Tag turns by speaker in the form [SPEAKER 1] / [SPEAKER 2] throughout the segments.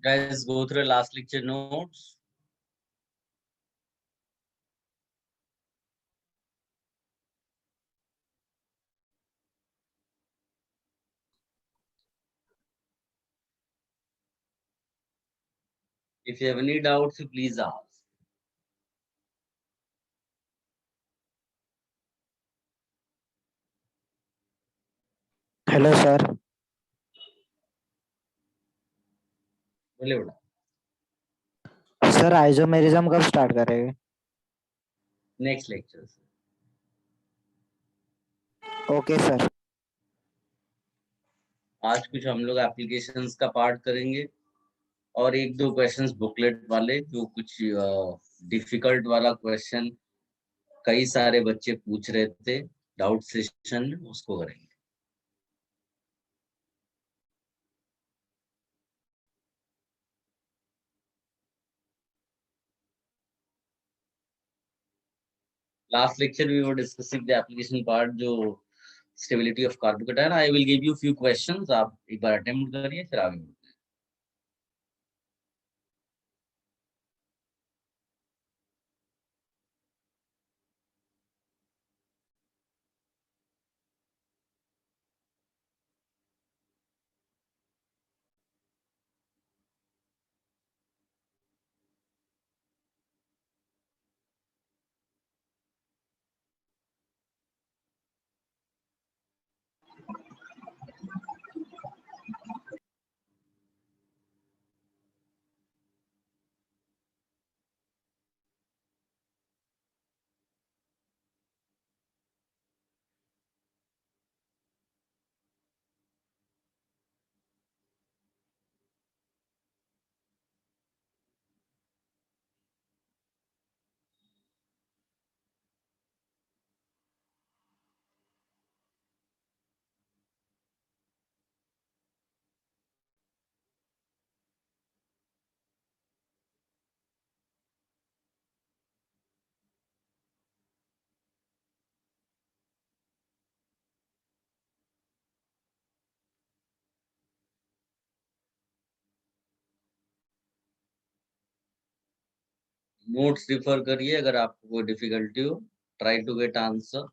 [SPEAKER 1] Guys, go through last lecture notes. If you have any doubts, please ask.
[SPEAKER 2] Hello sir.
[SPEAKER 1] बोले बेटा।
[SPEAKER 2] Sir isomerism कब start करेंगे?
[SPEAKER 1] Next lecture से।
[SPEAKER 2] Okay sir.
[SPEAKER 1] आज कुछ हम लोग एप्लीकेशंस का पार्ट करेंगे और एक दो क्वेश्चंस बुकलेट वाले, जो कुछ डिफिकल्ट वाला क्वेश्चन कई सारे बच्चे पूछ रहे थे डाउट सेशन में, उसको करेंगे। Last lecture we were discussing the application part, जो stability of carbocation. I will give you few questions, आप एक बार अटेम्प्ट करिए फिर आगे बढ़ते हैं। नोट्स रिफर करिए अगर आपको कोई डिफिकल्टी हो। Try to get answer.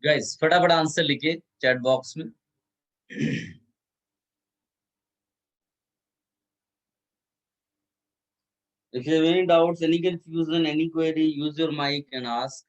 [SPEAKER 1] Guys फटाफट आंसर लिखिए चैट बॉक्स में। If you have any doubts, any confusion, any query, use your mic and ask.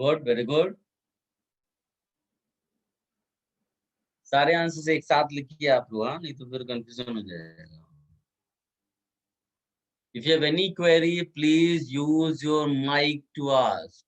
[SPEAKER 1] Good, very good. सारे आंसर्स एक साथ लिखिए आप लोग, हाँ, नहीं तो फिर कंफ्यूजन हो जाएगा। If you have any query, please use your mic to ask.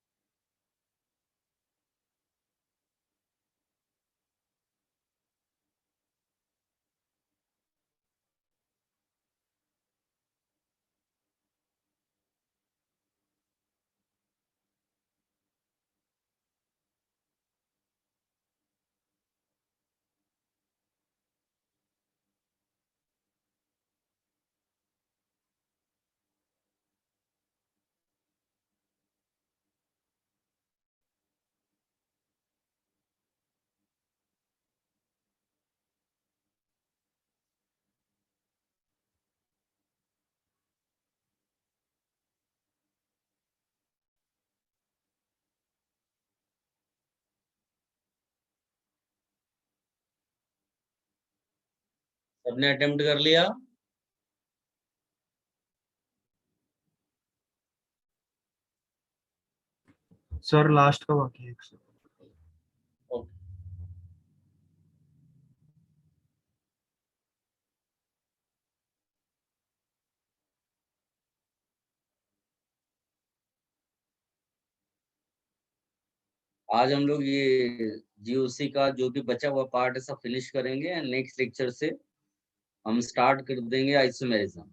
[SPEAKER 1] सबने अटेम्प्ट कर लिया?
[SPEAKER 3] सर लास्ट का बाकी है एक सर।
[SPEAKER 1] ओके। आज हम लोग ये जीओसी का जो भी बचा हुआ पार्ट है सब फिनिश करेंगे एंड नेक्स्ट लेक्चर से हम स्टार्ट कर देंगे आइसोमेरिज्म।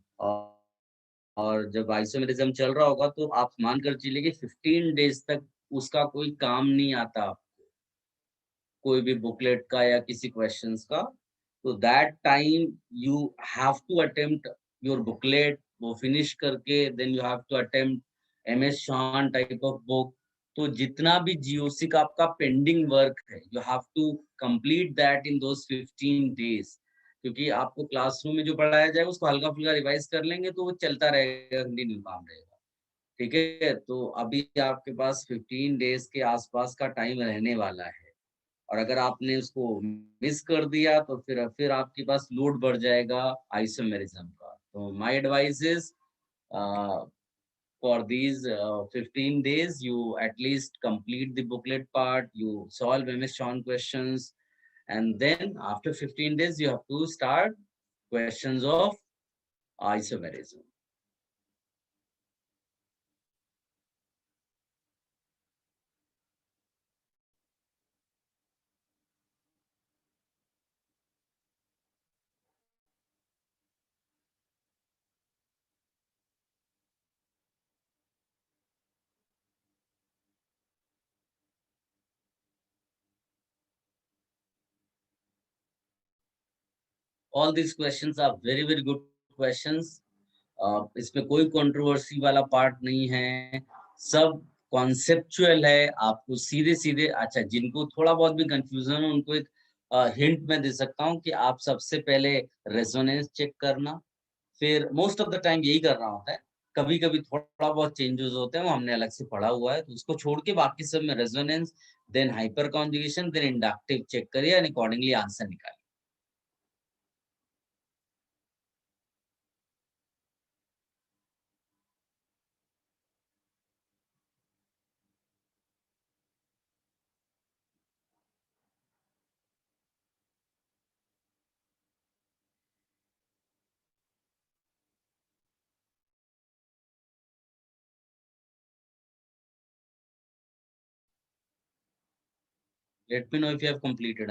[SPEAKER 1] और जब आइसोमेरिज्म चल रहा होगा तो आप मान कर चलिए कि 15 डेज तक उसका कोई काम नहीं आता, कोई भी बुकलेट का या किसी क्वेश्चंस का। तो that time you have to attempt your booklet, वो फिनिश करके then you have to attempt MS शान टाइप ऑफ बुक। तो जितना भी जीओसी का आपका पेंडिंग वर्क है you have to complete that in those 15 days, क्योंकि आपको क्लासरूम में जो पढ़ाया जाएगा उसको हल्का फुल्का रिवाइज कर लेंगे तो वो चलता रहेगा, कंटिन्यू काम रहेगा। ठीक है, तो अभी आपके पास 15 डेज के आसपास का टाइम रहने वाला है, और अगर आपने उसको मिस कर दिया तो फिर आपके पास लोड बढ़ जाएगा आइसोमेरिज्म का। तो my advice is for these 15 days you at least complete the booklet part, you solve MS Sean questions, and then after 15 days you have to start questions of isomerism. All these questions are very very good questions. इसमें कोई controversy वाला part नहीं है, सब conceptual है। आपको सीधे सीधे, अच्छा जिनको थोड़ा बहुत भी कंफ्यूजन हो उनको एक हिंट मैं दे सकता हूँ कि आप सबसे पहले रेजोनेंस चेक करना, फिर मोस्ट ऑफ द टाइम यही करना होता है। कभी कभी थोड़ा बहुत चेंजेस होते हैं, वो हमने अलग से पढ़ा हुआ है, तो उसको छोड़ के बाकी सब में resonance, then hyperconjugation, then inductive check करिए एंड अकॉर्डिंगली आंसर निकालिए। Let me know if you have completed.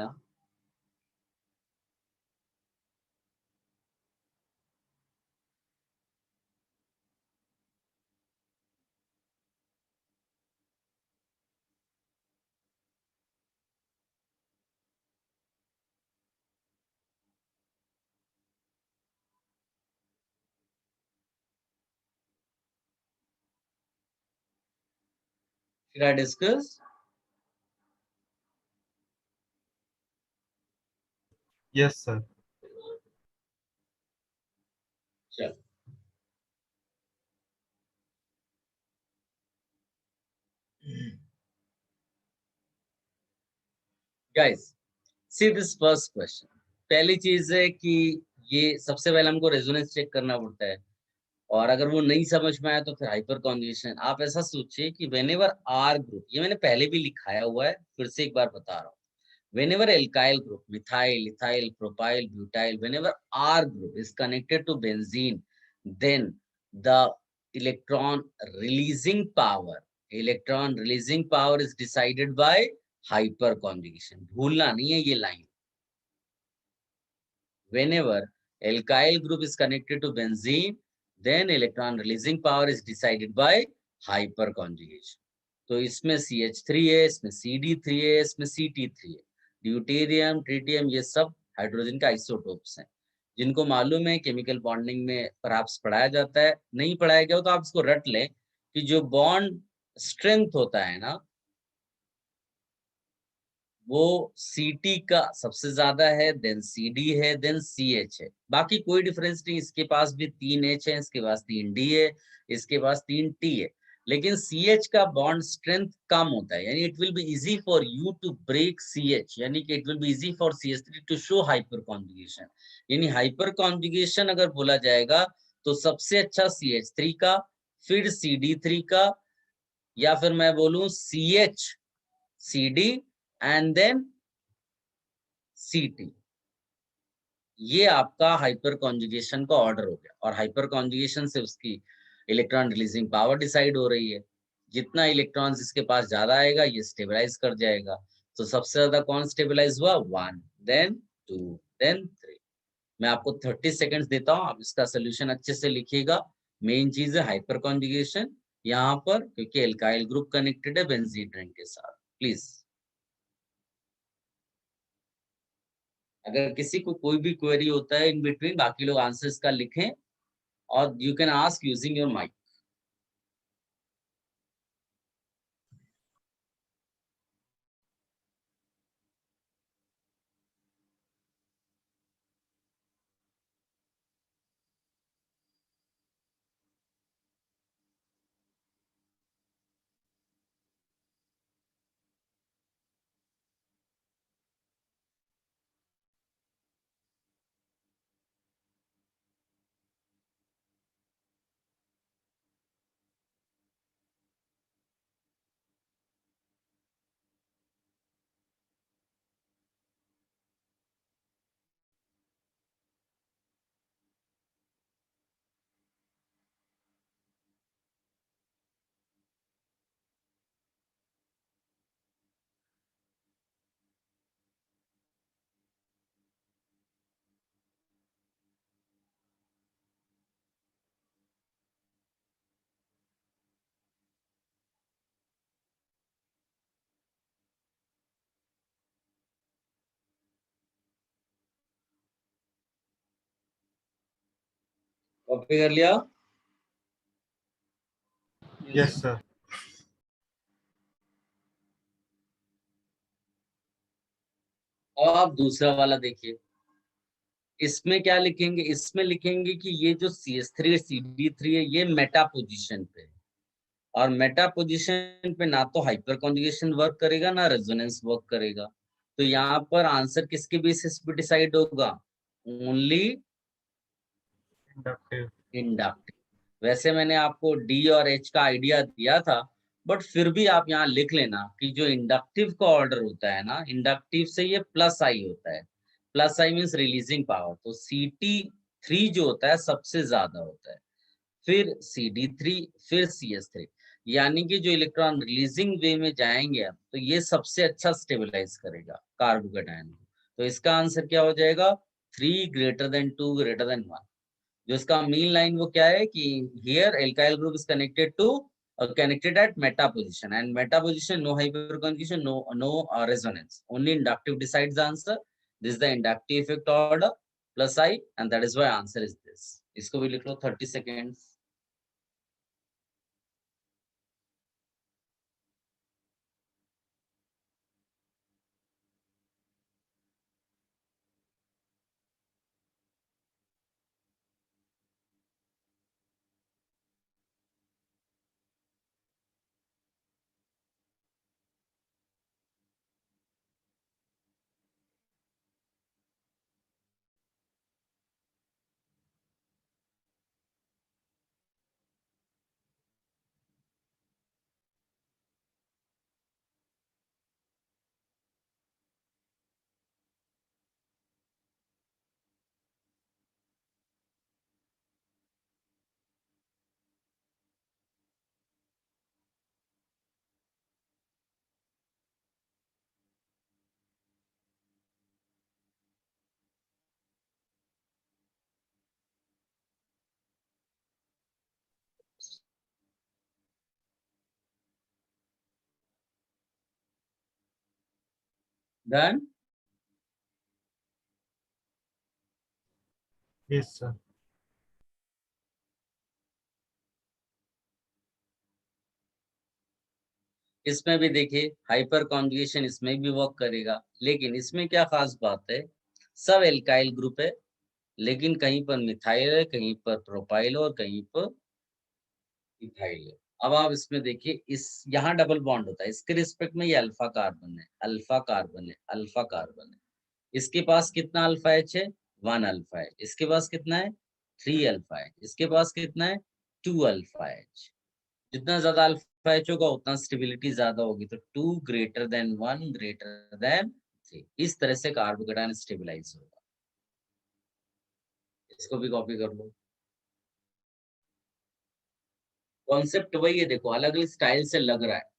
[SPEAKER 1] Should I discuss?
[SPEAKER 3] Yes sir.
[SPEAKER 1] चलो, guys, see this first question. पहली चीज है कि ये सबसे पहले हमको रेजोनेंस चेक करना पड़ता है, और अगर वो नहीं समझ में आया तो फिर हाइपर कॉन्जुगेशन। आप ऐसा सोचिए कि वेनेवर आर ग्रुप, ये मैंने पहले भी लिखाया हुआ है, फिर से एक बार बता रहा हूँ। Whenever alkyl group, methyl, ethyl, propyl, butyl, whenever R group is connected to benzene, then the electron electron releasing power is decided by hyperconjugation. भूलना नहीं है ये line. Whenever alkyl group is connected to benzene, then electron releasing power is decided by hyperconjugation. तो इसमें CH3 है, इसमें CD3 है, इसमें CT3 है। ड्यूटेरियम, ट्रिटियम, ये सब हाइड्रोजन का आइसोटोप्स हैं। जिनको मालूम है केमिकल बॉन्डिंग में परहैप्स पढ़ाया जाता है, नहीं पढ़ाया गया हो तो आप इसको रट लें कि जो बॉन्ड स्ट्रेंथ होता है ना, वो Ct का सबसे ज्यादा है, देन Cd है, देन Ch है। बाकी कोई डिफरेंस नहीं, इसके पास भी 3 H है, इसके पास 3 D है, इसके पास 3 T है। लेकिन CH का बॉन्ड स्ट्रेंथ कम होता है, यानी it will be easy for you to break CH, यानी कि it will be easy for CH3 to show hyperconjugation. यानी हाइपर कॉन्जुगेशन अगर बोला जाएगा तो सबसे अच्छा CH3 का, फिर CD3 का, या फिर मैं बोलूं CH, CD and then Ct। ये आपका हाइपर कॉन्जुगेशन का ऑर्डर हो गया। और हाइपर कॉन्जुगेशन से उसकी इलेक्ट्रॉन रिलीजिंग पावर डिसाइड हो रही है। जितना इलेक्ट्रॉन्स इसके पास ज्यादा आएगा ये स्टेबलाइज कर जाएगा। तो सबसे ज्यादा कौन स्टेबलाइज हुआ? 1, देन 2, देन 3। मैं आपको 30 सेकेंड्स देता हूँ, आप इसका सोल्यूशन अच्छे से लिखिएगा। मेन चीज है हाइपर कॉन्जुगेशन यहाँ पर, क्योंकि एल्काइल ग्रुप कनेक्टेड है बेंजीन रिंग के साथ। प्लीज, अगर किसी को कोई भी क्वेरी होता है इन बिटवीन, बाकी लोग आंसर्स का लिखें, और you can ask using your mic. Copy कर लिया?
[SPEAKER 3] Yes, sir.
[SPEAKER 1] अब आप दूसरा वाला देखिए। इसमें क्या लिखेंगे? इसमें लिखेंगे कि ये जो CH3 CD3 है ये मेटा पोजीशन पे है। और मेटा पोजीशन पे ना तो हाइपर कॉन्जुगेशन वर्क करेगा ना रेजोनेंस वर्क करेगा। तो यहाँ पर आंसर किसके बेसिस पे डिसाइड होगा? Only
[SPEAKER 3] Inductive.
[SPEAKER 1] इंडक्टिव। वैसे मैंने आपको डी और एच का आइडिया दिया था, बट फिर भी आप यहाँ लिख लेना कि जो इंडक्टिव का ऑर्डर होता है ना, इंडक्टिव से ये प्लस आई होता है। Plus I means releasing power. तो Ct3 जो होता है सबसे ज्यादा होता है, फिर CD3, फिर CS3। यानी कि जो इलेक्ट्रॉन रिलीजिंग वे में जाएंगे अब, तो ये सबसे अच्छा स्टेबलाइज करेगा कार्बोकेटायन को। तो इसका आंसर क्या हो जाएगा? 3 ग्रेटर देन 2 ग्रेटर देन 1। जो इसका मेन लाइन वो क्या है कि here alkyl group is connected to connected at meta position, and meta position no hyperconjugation, no resonance, only inductive decides the answer. This is the inductive effect order plus I, and that is why answer is this. इसको भी लिख लो 30 seconds. Done.
[SPEAKER 3] Yes, sir.
[SPEAKER 1] इसमें भी देखिए hyper conjugation इसमें भी work करेगा, लेकिन इसमें क्या खास बात है, सब एल्काइल ग्रुप है, लेकिन कहीं पर मिथाइल है, कहीं पर प्रोपाइल और कहीं पर इथाइल है। अब आप इसमें देखिए, इस यहाँ डबल बॉन्ड होता है, इसके रिस्पेक्ट में ये अल्फा कार्बन है, अल्फा कार्बन है, अल्फा कार्बन है। इसके पास कितना अल्फा एच है? 1 अल्फा है। इसके पास कितना है? 3 अल्फा है। इसके पास कितना है? 2 अल्फा एच। जितना ज्यादा अल्फा एच होगा उतना स्टेबिलिटी ज्यादा होगी, तो 2 ग्रेटर देन 1 ग्रेटर देन 3, इस तरह से कार्बोकेटायन स्टेबलाइज होगा। इसको भी कॉपी कर लो। कॉन्सेप्ट वही है, देखो अलग अलग स्टाइल से लग रहा है।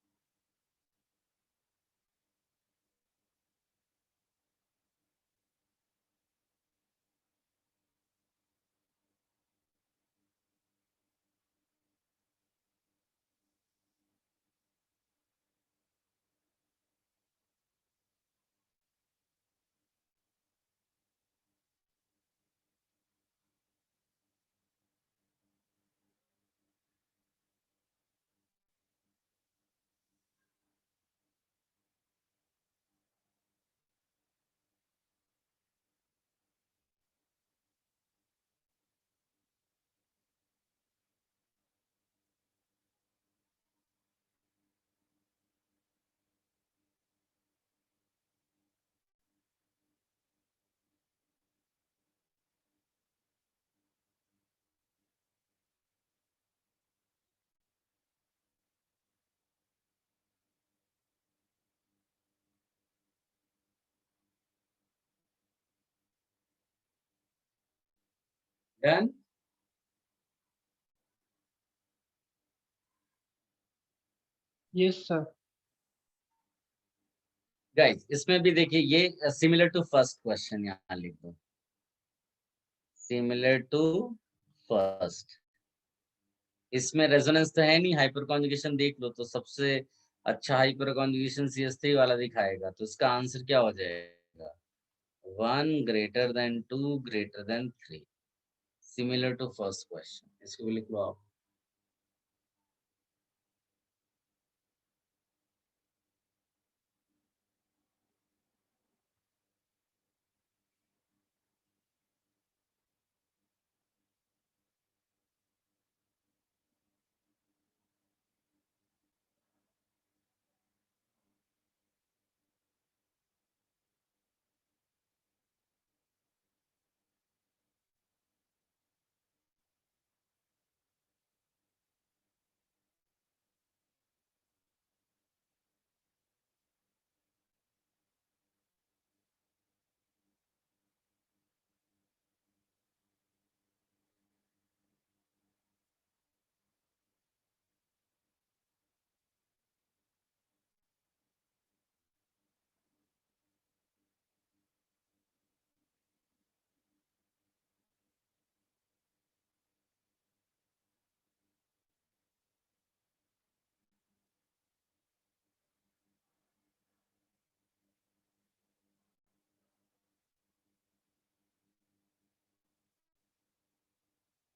[SPEAKER 1] डन।
[SPEAKER 4] Yes, sir.
[SPEAKER 1] गाइस इसमें भी देखिए, ये सिमिलर टू फर्स्ट क्वेश्चन यहाँ लिख दो, सिमिलर टू फर्स्ट। इसमें रेजोनेंस तो है नहीं, हाइपर कॉन्जुगेशन देख लो तो सबसे अच्छा हाइपर कॉन्जुगेशन CH3 वाला दिखाएगा, तो इसका आंसर क्या हो जाएगा? 1 greater than 2 greater than 3, similar to first question. इसको भी लिख लो आप।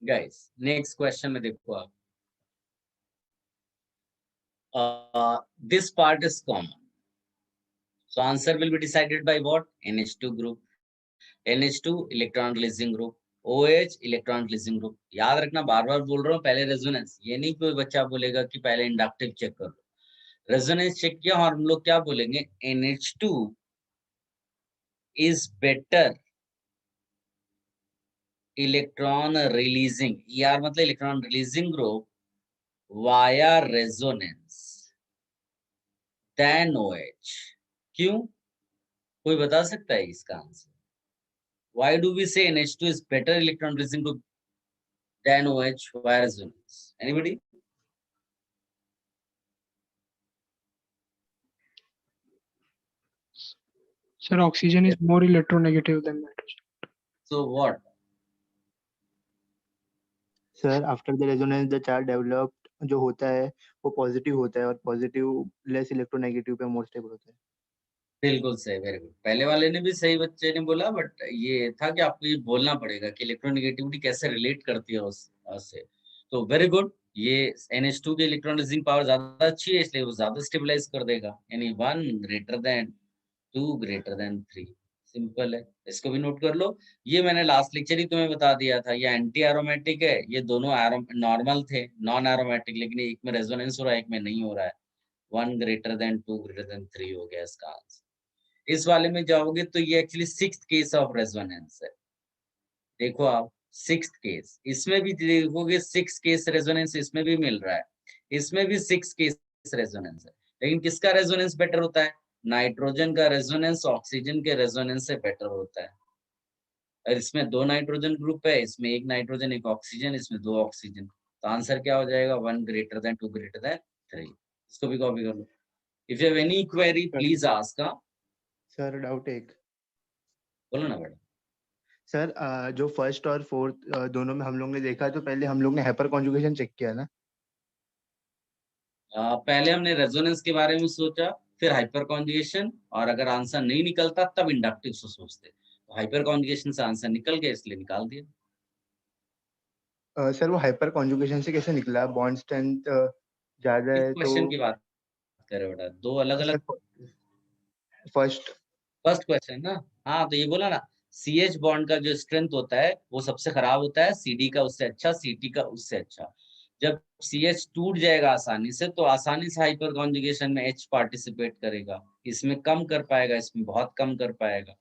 [SPEAKER 1] गाइस नेक्स्ट क्वेश्चन में देखो आप, this part is common, so answer will be decided by what? NH2 group, NH2 electron releasing group, OH electron releasing group. याद रखना, बार बार बोल रहा हूँ, पहले रेजोनेंस, ये नहीं कोई बच्चा बोलेगा कि पहले इंडक्टिव चेक कर लो। रेजोनेंस चेक किया और हम लोग क्या बोलेंगे? NH2 is better electron releasing, ER मतलब electron releasing group via resonance then OH। क्यों? कोई बता सकता है इसका answer? Why do we say NH2 is better electron releasing group than OH via resonance? Anybody?
[SPEAKER 4] Sir, oxygen is more electronegative than nitrogen.
[SPEAKER 1] So what?
[SPEAKER 5] Sir after the resonance the charge developed जो होता है वो positive होता है और positive less electronegative पे more stable होता है।
[SPEAKER 1] बिल्कुल सही, वेरी गुड। पहले वाले ने भी सही बच्चे ने बोला, बट ये था कि आपको ये बोलना पड़ेगा कि इलेक्ट्रोनेगेटिविटी कैसे रिलेट करती है उससे। तो वेरी गुड। ये NH2 की इलेक्ट्रॉनिजिंग पावर ज्यादा अच्छी है, इसलिए वो ज्यादा स्टेबलाइज कर देगा। यानी 1 greater than 2 greater than 3। Simple है, इसको भी नोट कर लो। ये मैंने लास्ट लेक्चर ही तुम्हें बता दिया था, ये एंटी एरोमेटिक है, ये दोनों नॉर्मल थे, नॉन एरोमेटिक, लेकिन एक में रेजोनेंस हो रहा है, एक में नहीं हो रहा है। 1 ग्रेटर देन 2 ग्रेटर देन 3 हो गया इसका आंसर। इस वाले में जाओगे तो ये actually 6th case of resonance है। देखो आप, 6th केस, इसमें भी देखोगे 6 केस रेजोनेंस इसमें भी मिल रहा है, इसमें भी 6 केस रेजोनेंस है। लेकिन किसका रेजोनेंस बेटर होता है? नाइट्रोजन का रेजोनेंस ऑक्सीजन के रेजोनेंस से बेटर होता है। और इसमें 2 नाइट्रोजन ग्रुप है, इसमें 1 नाइट्रोजन 1 ऑक्सीजन, इसमें 2 ऑक्सीजन। तो आंसर क्या हो जाएगा? 1 ग्रेटर देन 2 ग्रेटर देन 3। इसको भी कॉपी कर लो। If you have any query please ask.
[SPEAKER 5] Sir doubt एक।
[SPEAKER 1] बोलो ना मैडम।
[SPEAKER 5] सर जो फर्स्ट और फोर्थ दोनों में हम लोग ने देखा, तो पहले हम लोग ने हाइपर कॉन्जुगेशन चेक किया ना।
[SPEAKER 1] पहले हमने रेजोनेंस के बारे में सोचा, फिर हाइपर कॉन्जुगेशन, और अगर आंसर नहीं निकलता तब इंडक्टिव से सोचते। तो हाइपर कॉन्जुगेशन से आंसर निकल गया, इसलिए निकाल दिया।
[SPEAKER 5] सर वो हाइपर कॉन्जुगेशन से कैसे निकला? बॉन्ड स्ट्रेंथ ज्यादा
[SPEAKER 1] किस
[SPEAKER 5] है तो।
[SPEAKER 1] क्वेश्चन की बात कर रहे हो बेटा? दो अलग अलग।
[SPEAKER 5] Sir first.
[SPEAKER 1] फर्स्ट क्वेश्चन ना। हाँ, तो ये बोला ना, CH बॉन्ड का जो स्ट्रेंथ होता है वो सबसे खराब होता है, CD का उससे अच्छा, CT का उससे अच्छा। जब CH टूट जाएगा आसानी से, तो आसानी से हाइपर कॉन्जुगेशन में H पार्टिसिपेट करेगा। इसमें कम कर पाएगा, इसमें बहुत कम कर पाएगा।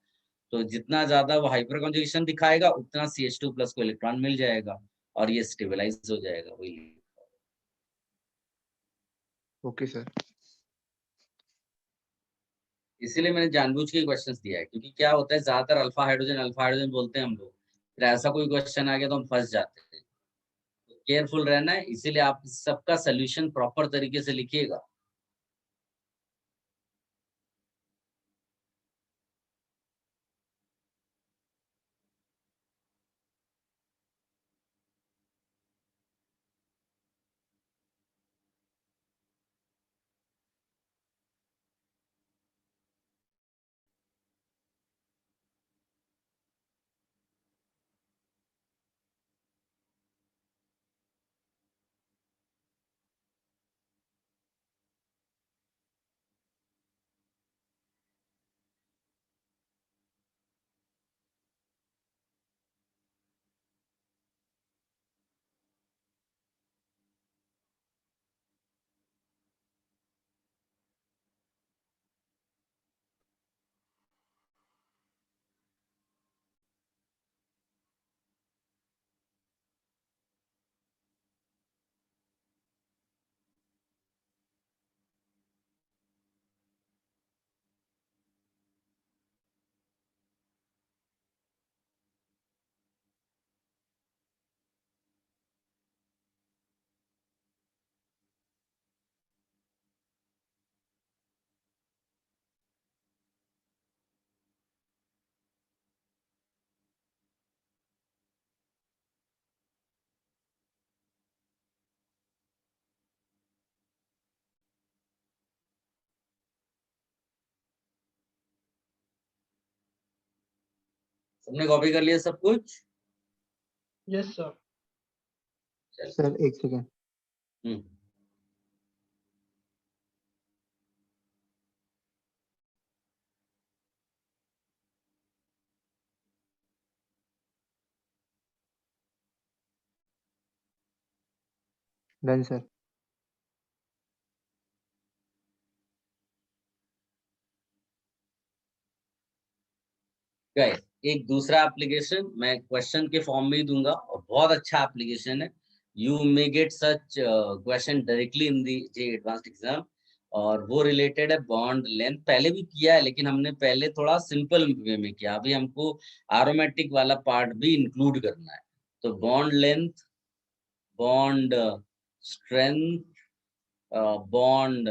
[SPEAKER 1] तो जितना ज्यादा वो हाइपर कॉन्जुगेशन दिखाएगा, उतना CH2 प्लस को इलेक्ट्रॉन मिल जाएगा और ये स्टेबलाइज हो जाएगा। वही
[SPEAKER 5] ओके सर।
[SPEAKER 1] इसीलिए मैंने जानबूझ के क्वेश्चंस दिया है, क्योंकि क्या होता है, ज्यादातर अल्फा हाइड्रोजन बोलते हैं हम लोग, फिर ऐसा कोई क्वेश्चन आ गया तो हम फंस जाते हैं। तो केयरफुल रहना है, इसीलिए आप सबका सोल्यूशन प्रॉपर तरीके से लिखिएगा। सबने कॉपी कर लिया सब कुछ?
[SPEAKER 4] Yes, sir.
[SPEAKER 1] चल।
[SPEAKER 5] सर एक second.
[SPEAKER 1] Hmm.
[SPEAKER 5] Done sir.
[SPEAKER 1] Guys, एक दूसरा एप्लीकेशन मैं क्वेश्चन के फॉर्म में ही दूंगा, और बहुत अच्छा एप्लीकेशन है। You may get such question directly in the J advanced exam, और वो रिलेटेड है बॉन्ड लेंथ। पहले भी किया है, लेकिन हमने पहले थोड़ा सिंपल वे में किया, अभी हमको एरोमेटिक वाला पार्ट भी इंक्लूड करना है। तो bond length, bond strength, bond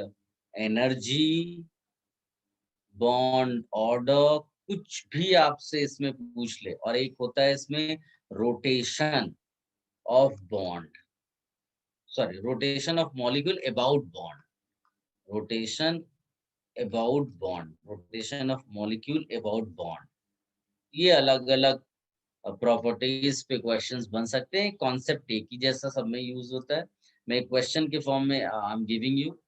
[SPEAKER 1] energy, bond order, कुछ भी आपसे इसमें पूछ ले। और एक होता है इसमें rotation of bond, sorry, rotation of molecule about bond, rotation about bond, rotation of molecule about bond, ये अलग अलग प्रॉपर्टीज पे क्वेश्चंस बन सकते हैं। कॉन्सेप्ट एक ही जैसा सब में यूज होता है। मैं क्वेश्चन के फॉर्म में आई एम गिविंग यू।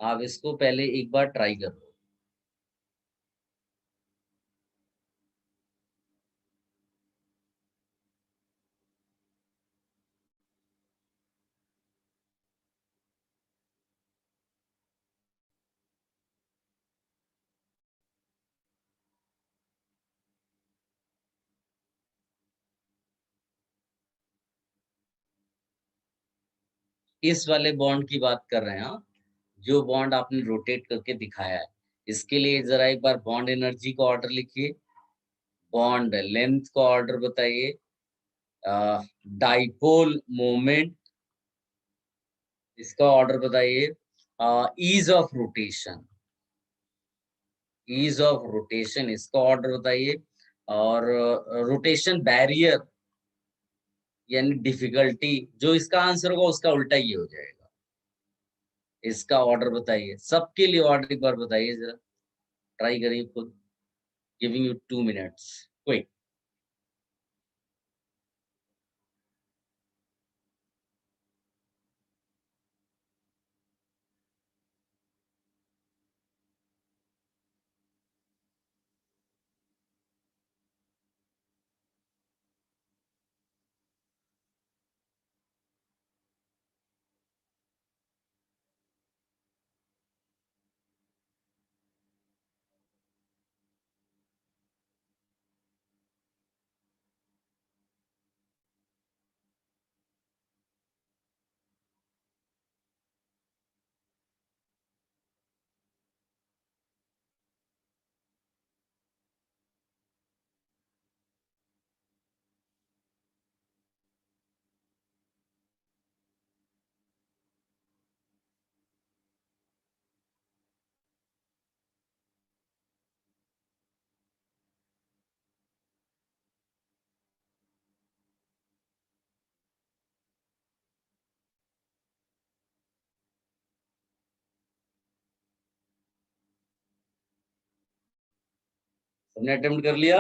[SPEAKER 1] आप इसको पहले एक बार ट्राई करो। इस वाले बॉन्ड की बात कर रहे हैं हम, जो बॉन्ड आपने रोटेट करके दिखाया है। इसके लिए जरा एक बार बॉन्ड एनर्जी का ऑर्डर लिखिए, बॉन्ड लेंथ का ऑर्डर बताइए, डाइपोल मोमेंट इसका ऑर्डर बताइए, ease of rotation, ease of rotation इसका ऑर्डर बताइए, और रोटेशन बैरियर यानी डिफिकल्टी, जो इसका आंसर होगा उसका उल्टा ये हो जाएगा। इसका ऑर्डर बताइए, सबके लिए ऑर्डर एक बार बताइए जरा, ट्राई करिए खुद। Giving you 2 minutes, quick. सबने अटेम्प्ट कर लिया?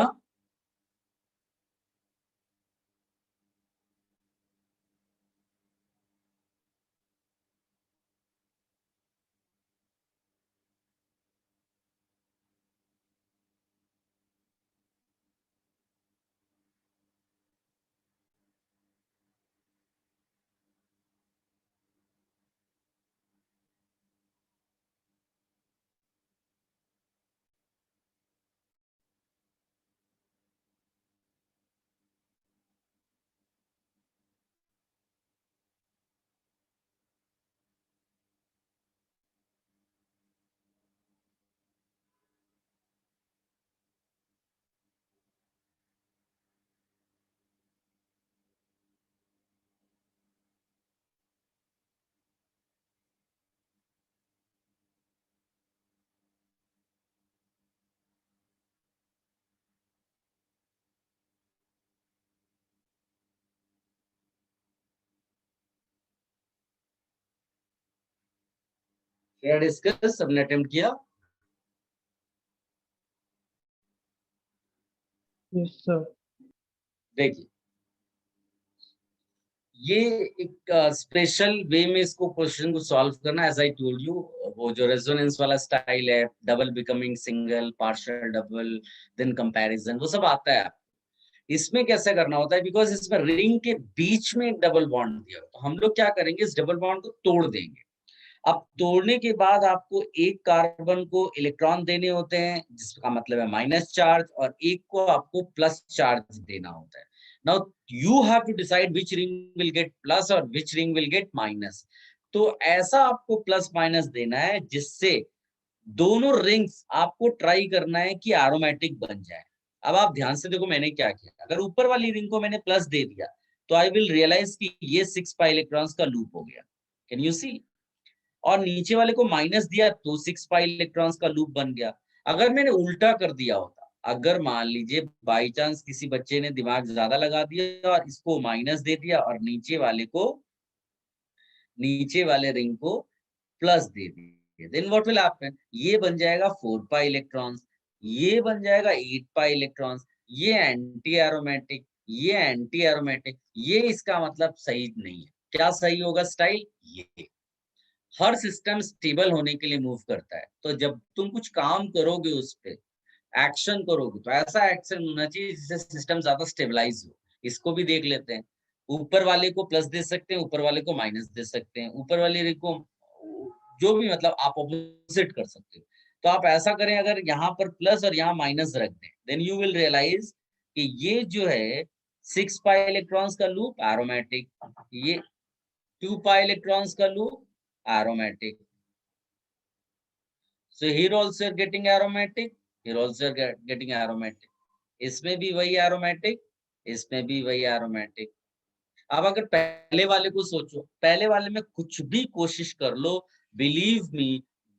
[SPEAKER 1] क्या डिस्कस, सबने अटेम्प्ट किया?
[SPEAKER 4] Yes, sir.
[SPEAKER 1] देखिए, ये एक स्पेशल वे में इसको क्वेश्चन को सॉल्व करना, एज आई टोल्ड यू, वो जो रेजोनेंस वाला स्टाइल है, double becoming single, partial double, then comparison, वो सब आता है। इसमें कैसे करना होता है, बिकॉज इसमें रिंग के बीच में एक डबल बॉन्ड दिया, तो हम लोग क्या करेंगे, इस डबल बॉन्ड को तोड़ देंगे। अब तोड़ने के बाद आपको एक कार्बन को इलेक्ट्रॉन देने होते हैं, जिसका मतलब है माइनस चार्ज, और एक को आपको प्लस चार्ज देना होता है। Now you have to decide which ring will get plus और which ring will get minus. तो ऐसा आपको प्लस माइनस देना है जिससे दोनों रिंग्स आपको ट्राई करना है कि एरोमेटिक बन जाए। अब आप ध्यान से देखो मैंने क्या किया, अगर ऊपर वाली रिंग को मैंने प्लस दे दिया तो आई विल रियलाइज कि ये 6 पाई इलेक्ट्रॉन्स का लूप हो गया, कैन यू सी। और नीचे वाले को माइनस दिया तो 6 पाई इलेक्ट्रॉन्स का लूप बन गया। अगर मैंने उल्टा कर दिया होता, अगर मान लीजिए बाई चांस किसी बच्चे ने दिमाग ज्यादा लगा दिया और इसको माइनस दे दिया और नीचे वाले को नीचे वाले रिंग को प्लस दे दिए, देन व्हाट विल हैपन, ये बन जाएगा 4 पाई इलेक्ट्रॉन्स, ये बन जाएगा 8 पाई इलेक्ट्रॉन्स, ये एंटी एरोमेटिक, ये एंटी एरोमेटिक, ये इसका मतलब सही नहीं है। क्या सही होगा स्टाइल? ये हर सिस्टम स्टेबल होने के लिए मूव करता है, तो जब तुम कुछ काम करोगे उस पे एक्शन करोगे तो ऐसा एक्शन होना चाहिए जिससे सिस्टम ज्यादा स्टेबलाइज हो। इसको भी देख लेते हैं, ऊपर वाले को प्लस दे सकते हैं, ऊपर वाले को माइनस दे सकते हैं, ऊपर वाले को जो भी, मतलब आप ऑपोजिट कर सकते हो। तो आप ऐसा करें, अगर यहाँ पर प्लस और यहाँ माइनस रख दें, देन यू विल रियलाइज कि ये जो है 6 पाई इलेक्ट्रॉन्स का लूप एरोमेटिक, ये 2 पाई इलेक्ट्रॉन्स का loop aromatic. So here also you're getting aromatic, here also you're getting aromatic. इसमें भी वही aromatic, इसमें भी वही aromatic. अब अगर पहले वाले को सोचो, पहले वाले में कुछ भी कोशिश कर लो, believe me,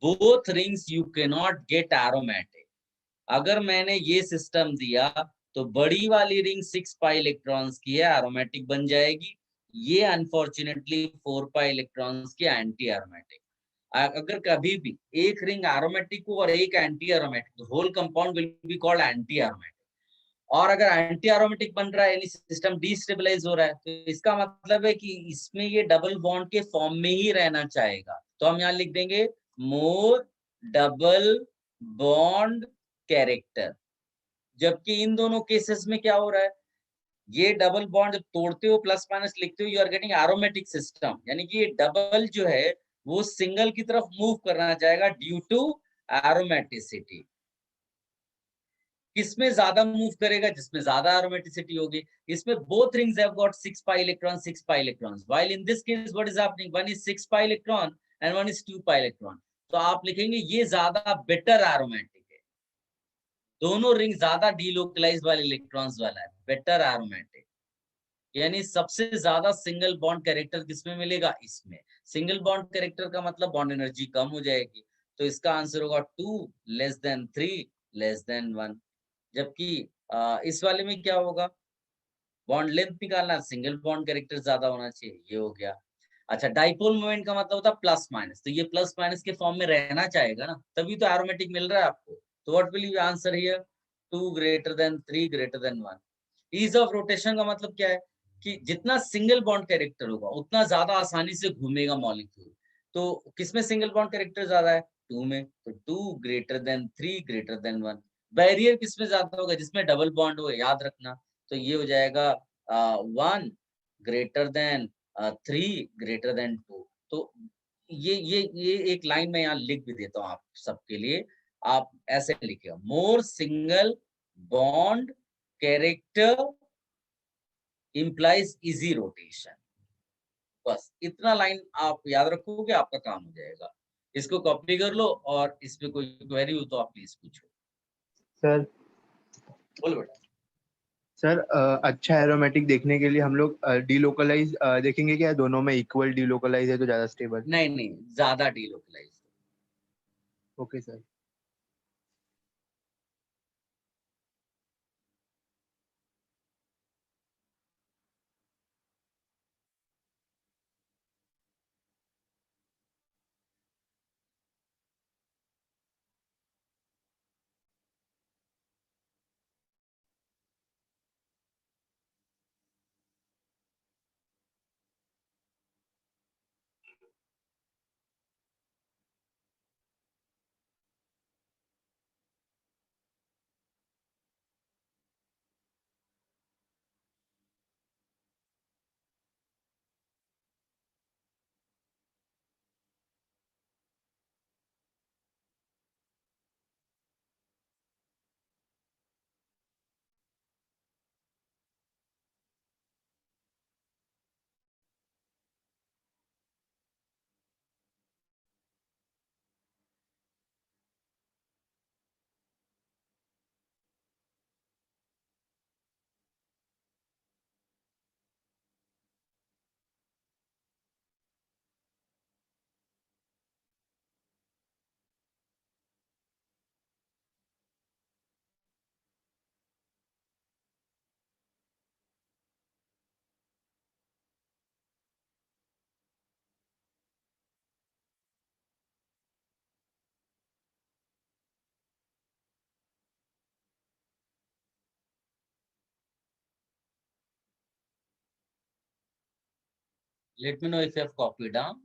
[SPEAKER 1] both rings you cannot get aromatic. अगर मैंने ये सिस्टम दिया तो बड़ी वाली रिंग 6 पाई इलेक्ट्रॉन्स की है, एरोमेटिक बन जाएगी, ये अनफॉर्चुनेटली 4 पाई इलेक्ट्रॉन्स की एंटी एरोमेटिक। अगर कभी भी एक रिंग एरोमेटिक हो और एक anti aromatic, whole compound will be called anti aromatic. और अगर एंटी एरोमेटिक बन रहा है यानी सिस्टम डिस्टेबलाइज हो रहा है, तो इसका मतलब है कि इसमें ये डबल बॉन्ड के फॉर्म में ही रहना चाहेगा। तो हम यहाँ लिख देंगे मोर डबल बॉन्ड कैरेक्टर। जबकि इन दोनों केसेस में क्या हो रहा है, ये डबल बॉन्ड तोड़ते हो, प्लस माइनस लिखते हो, you are getting aromatic system, यानी कि ये डबल जो है वो सिंगल की तरफ मूव करना चाहेगा ड्यू टू एरोमेटिसिटी। किसमें ज्यादा मूव करेगा? जिसमें ज्यादा एरोमेटिसिटी होगी। इसमें both rings have got 6 pi electron, 6 pi electrons, while in this case what is happening, one is 6 pi electron and one is 2 pi electron. तो आप लिखेंगे ये ज्यादा बेटर एरोमेटिक है, दोनों रिंग ज्यादा डीलोकलाइज वाले इलेक्ट्रॉन्स वाला है, बेटर एरोमेटिक। यानी सबसे ज्यादा सिंगल बॉन्ड कैरेक्टर किसमें मिलेगा? इसमें। सिंगल बॉन्ड कैरेक्टर का मतलब बॉन्ड एनर्जी कम हो जाएगी, तो इसका आंसर होगा 2 लेस देन 3 लेस देन 1। जबकि इस वाले में क्या होगा, बॉन्ड लेंथ निकालना, सिंगल बॉन्ड कैरेक्टर ज्यादा होना चाहिए, ये हो गया। अच्छा, डाइपोल मोमेंट का मतलब होता है प्लस माइनस, तो ये प्लस माइनस के फॉर्म में रहना चाहेगा ना, तभी तो एरोमेटिक मिल रहा है आपको। तो what will you answer here? 2 greater than 3 greater than 1। Ease of rotation का मतलब क्या है कि जितना सिंगल बॉन्ड कैरेक्टर होगा उतना ज्यादा आसानी से घूमेगा मॉलिक्यूल। तो किसमें सिंगल बॉन्ड कैरेक्टर ज्यादा है? 2 में, तो 2 greater than 3 greater than 1। Barrier किसमें ज्यादा होगा? जिसमें डबल बॉन्ड हो, याद रखना। तो ये हो जाएगा 1 ग्रेटर देन 3 ग्रेटर देन 2। तो ये एक लाइन में यहाँ लिख भी देता हूँ आप सबके लिए। आप ऐसे लिखिएगा, more single bond character implies easy rotation। बस इतना लाइन आप याद रखोगे, आपका काम हो जाएगा। इसको कॉपी कर लो और इस पे कोई क्वेरी हो तो आप प्लीज पूछो।
[SPEAKER 5] सर
[SPEAKER 1] बोल बेटा।
[SPEAKER 5] सर अच्छा एरोमेटिक देखने के लिए हम लोग डीलोकलाइज देखेंगे क्या? दोनों में इक्वल डीलोकलाइज है तो ज्यादा स्टेबल।
[SPEAKER 1] नहीं नहीं, ज्यादा delocalize.
[SPEAKER 5] Okay sir.
[SPEAKER 1] Let me know if you have copied down.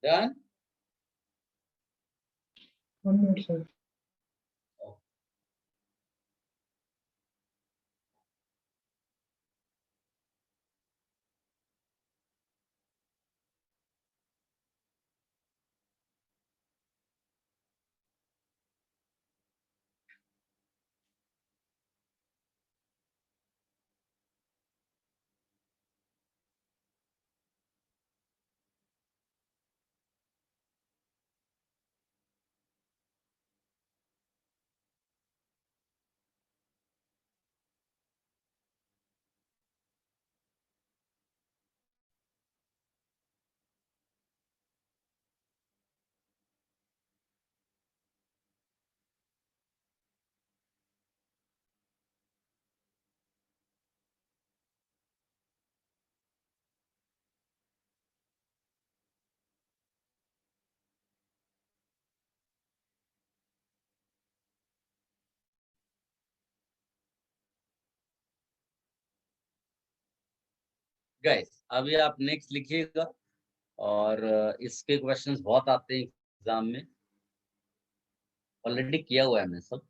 [SPEAKER 1] Done?
[SPEAKER 4] 1 minute, sir.
[SPEAKER 1] Guys अभी आप नेक्स्ट लिखिएगा और इसके क्वेश्चंस बहुत आते हैं एग्जाम में, ऑलरेडी किया हुआ है मैंने सब।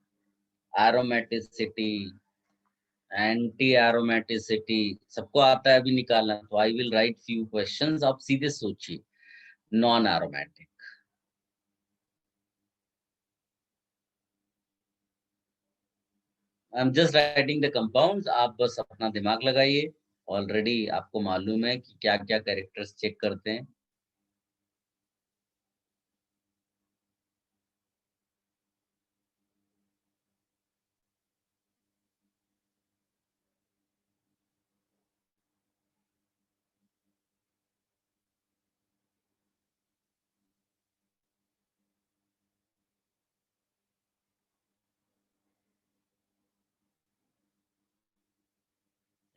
[SPEAKER 1] एरोमेटिसिटी, एंटी एरोमेटिसिटी सबको आता है अभी निकालना, तो I will write few questions, आप सीधे सोचिए। Non aromatic, I am just writing the compounds, आप बस अपना दिमाग लगाइए। ऑलरेडी आपको मालूम है कि क्या क्या कैरेक्टर्स चेक करते हैं।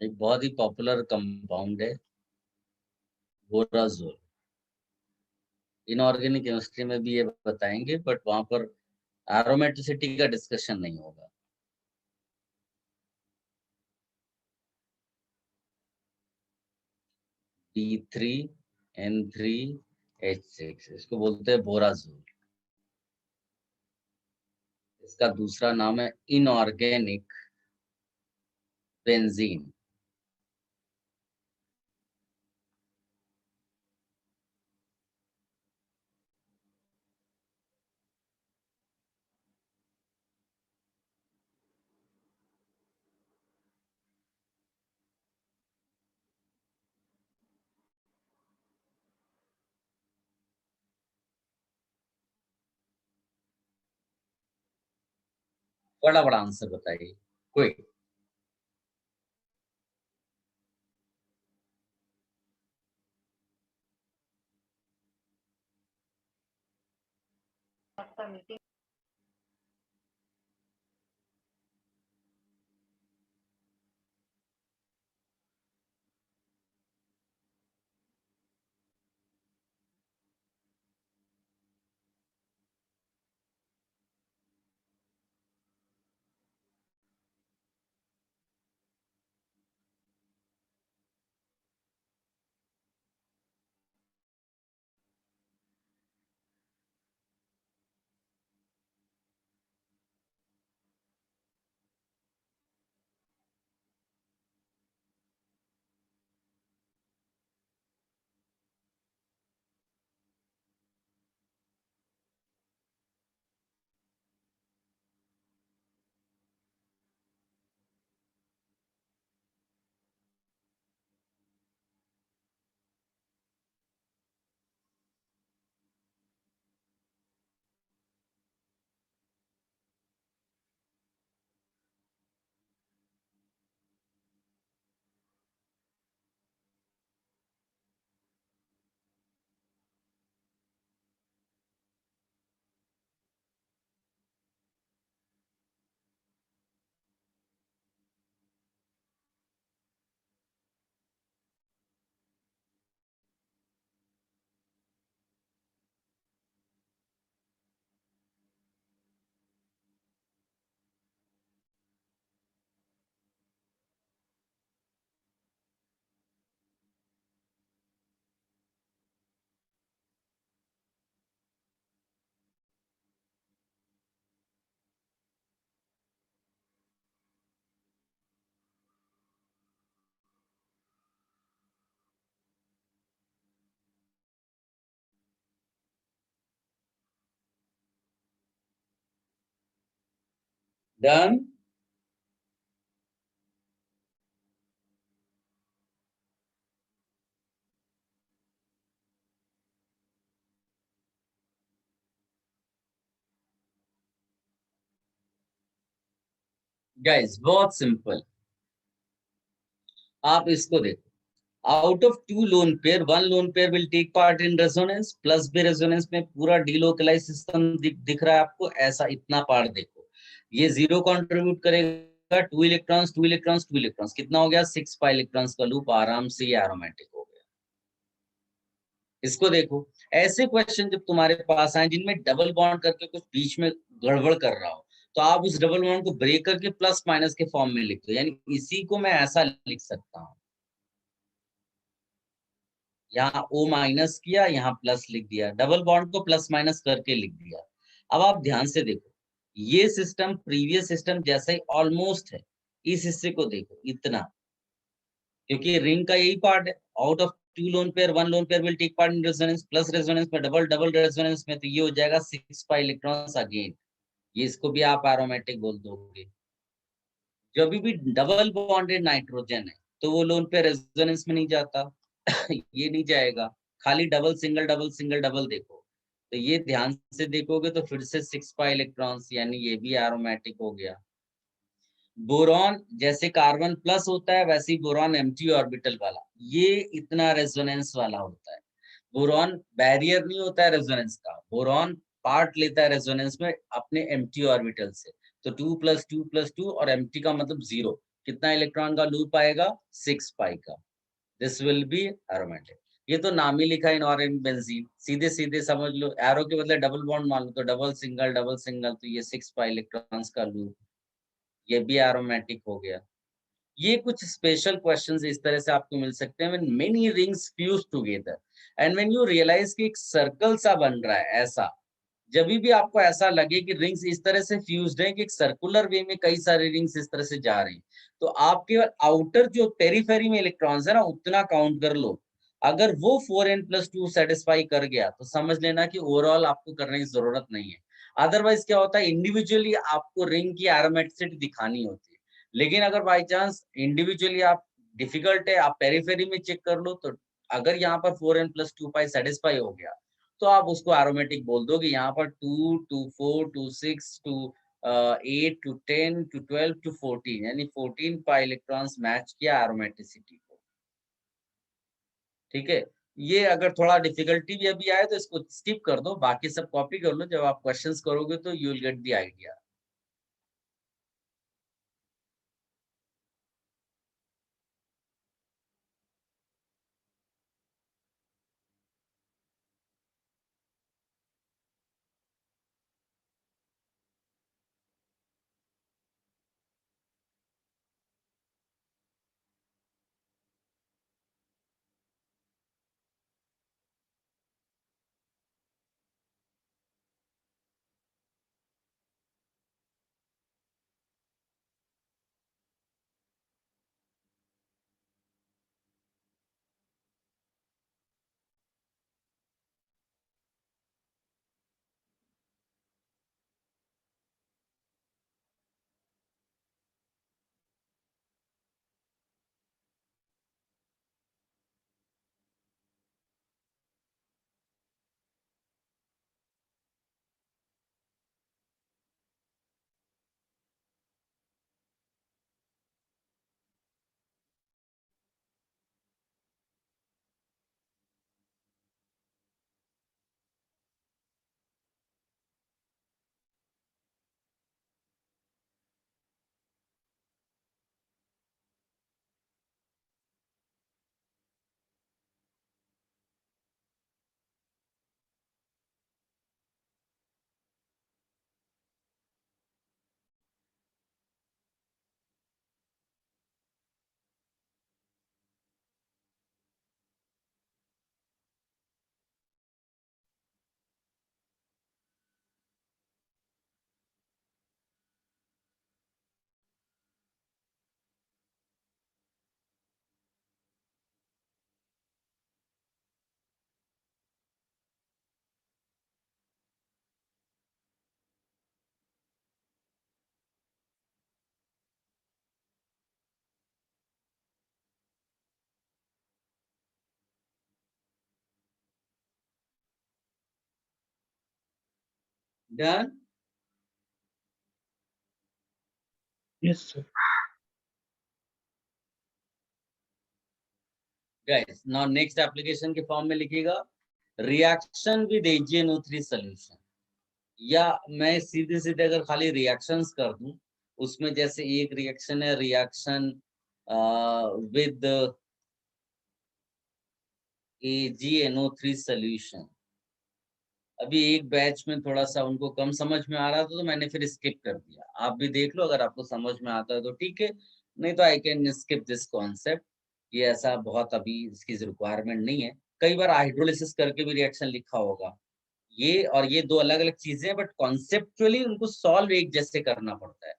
[SPEAKER 1] एक बहुत ही पॉपुलर कंपाउंड है बोराजोल। इनऑर्गेनिक केमिस्ट्री में भी ये बताएंगे, बट वहां पर एरोमेटिसिटी का डिस्कशन नहीं होगा। B3N3H6, इसको बोलते हैं बोराजोल। इसका दूसरा नाम है इनऑर्गेनिक बेंजीन। बड़ा बड़ा आंसर बताइए कोई। डन। गाइस बहुत सिंपल, आप इसको देखो। Out of two lone pair, one lone pair will take part in resonance, plus B resonance में पूरा डीलोकलाइज सिस्टम दिख रहा है आपको, ऐसा इतना पार्ट देखो। ये जीरो कंट्रीब्यूट करेगा, two electrons two electrons two electrons, कितना हो गया 6 पाई इलेक्ट्रॉन्स का लूप, आराम से ये एरोमेटिक हो गया। इसको देखो, ऐसे क्वेश्चन जब तुम्हारे पास आए जिनमें डबल बॉन्ड करके कुछ बीच में गड़बड़ कर रहा हो, तो आप उस डबल बॉन्ड को ब्रेक करके प्लस माइनस के फॉर्म में लिख दो, यानी इसी को मैं ऐसा लिख सकता हूँ, यहाँ O माइनस किया, यहाँ प्लस लिख दिया, डबल बॉन्ड को प्लस माइनस करके लिख दिया। अब आप ध्यान से देखो, ये सिस्टम प्रीवियस सिस्टम जैसा ही ऑलमोस्ट है। इस हिस्से को देखो इतना, क्योंकि रिंग का यही पार्ट है। Out of two lone pair one lone pair will take part in resonance, plus resonance में डबल, डबल रेजोनेंस में तो ये हो जाएगा 6 पाई इलेक्ट्रॉन्स अगेन। ये इसको भी आप एरोमेटिक बोल दोगे। जब भी डबल बॉन्डेड नाइट्रोजन है तो वो लोन पेयर रेजोनेंस में नहीं जाता। ये नहीं जाएगा, खाली double single double single double देखो, तो ये ध्यान से देखोगे तो फिर से 6 पाई इलेक्ट्रॉन्स, यानी ये भी एरोमेटिक हो गया। बोरॉन जैसे कार्बन प्लस होता है, वैसे ही बोरॉन एम्प्टी ऑर्बिटल वाला, ये इतना रेजोनेंस वाला होता है। बोरॉन बैरियर नहीं होता है रेजोनेंस का, बोरॉन पार्ट लेता है रेजोनेंस में अपने एम्प्टी ऑर्बिटल से। तो 2 + 2 + 2 और एम्प्टी का मतलब 0, कितना इलेक्ट्रॉन का लूप आएगा 6 पाई का। This will be aromatic. ये तो नाम ही लिखा इन और इन बेंजीन, सीधे सीधे समझ लो, एरो के बदले डबल बॉन्ड मान लो तो डबल सिंगल, तो ये 6 पाई इलेक्ट्रॉन्स का लूप, ये भी एरोमेटिक हो गया। ये कुछ स्पेशल क्वेश्चंस इस तरह से आपको मिल सकते हैं, when many rings fuse together and when you realize कि एक सर्कल सा बन रहा है ऐसा। जब भी आपको ऐसा लगे कि रिंग्स इस तरह से फ्यूज्ड हैं कि एक सर्कुलर वे में कई सारे रिंग्स इस तरह से जा रही हैं, तो आप केवल आउटर जो पेरीफेरी में इलेक्ट्रॉन्स है ना उतना काउंट कर लो। अगर वो 4n+2 सेटिस्फाई कर गया तो समझ लेना कि ओवरऑल आपको करने की जरूरत नहीं है। अदरवाइज क्या होता है, इंडिविजुअली आपको रिंग की एरोमेटिसिटी दिखानी होती है, लेकिन अगर बाई चांस इंडिविजुअली आप डिफिकल्ट है, आप पेरीफेरी में चेक कर लो, तो अगर यहाँ पर 4n+2 पाई सेटिस्फाई हो गया तो आप उसको एरोमेटिक बोल दो कि यहाँ पर 2 to 4 to 6 to 8 to 10 to 12 to 14, यानी 14 पाई इलेक्ट्रॉन्स मैच किया एरोमेटिसिटी को। ठीक है, ये अगर थोड़ा डिफिकल्टी भी अभी आए तो इसको स्किप कर दो, बाकी सब कॉपी कर लो, जब आप क्वेश्चंस करोगे तो you will get the idea. Done?
[SPEAKER 4] Yes, sir.
[SPEAKER 1] Guys, now next application के फॉर्म में लिखिएगा रिएक्शन विद AgNO3 सॉल्यूशन, या मैं सीधे सीधे अगर खाली रिएक्शंस कर दूं, उसमें जैसे एक रिएक्शन है रिएक्शन विद AgNO3 सॉल्यूशन। अभी एक बैच में थोड़ा सा उनको कम समझ में आ रहा था तो मैंने फिर स्किप कर दिया। आप भी देख लो, अगर आपको समझ में आता है तो ठीक है, नहीं तो I can skip this concept. ये ऐसा बहुत अभी इसकी रिक्वायरमेंट नहीं है। कई बार हाइड्रोलिसिस करके भी रिएक्शन लिखा होगा। ये और ये दो अलग अलग चीजें हैं, बट कॉन्सेप्चुअली उनको सॉल्व एक जैसे करना पड़ता है।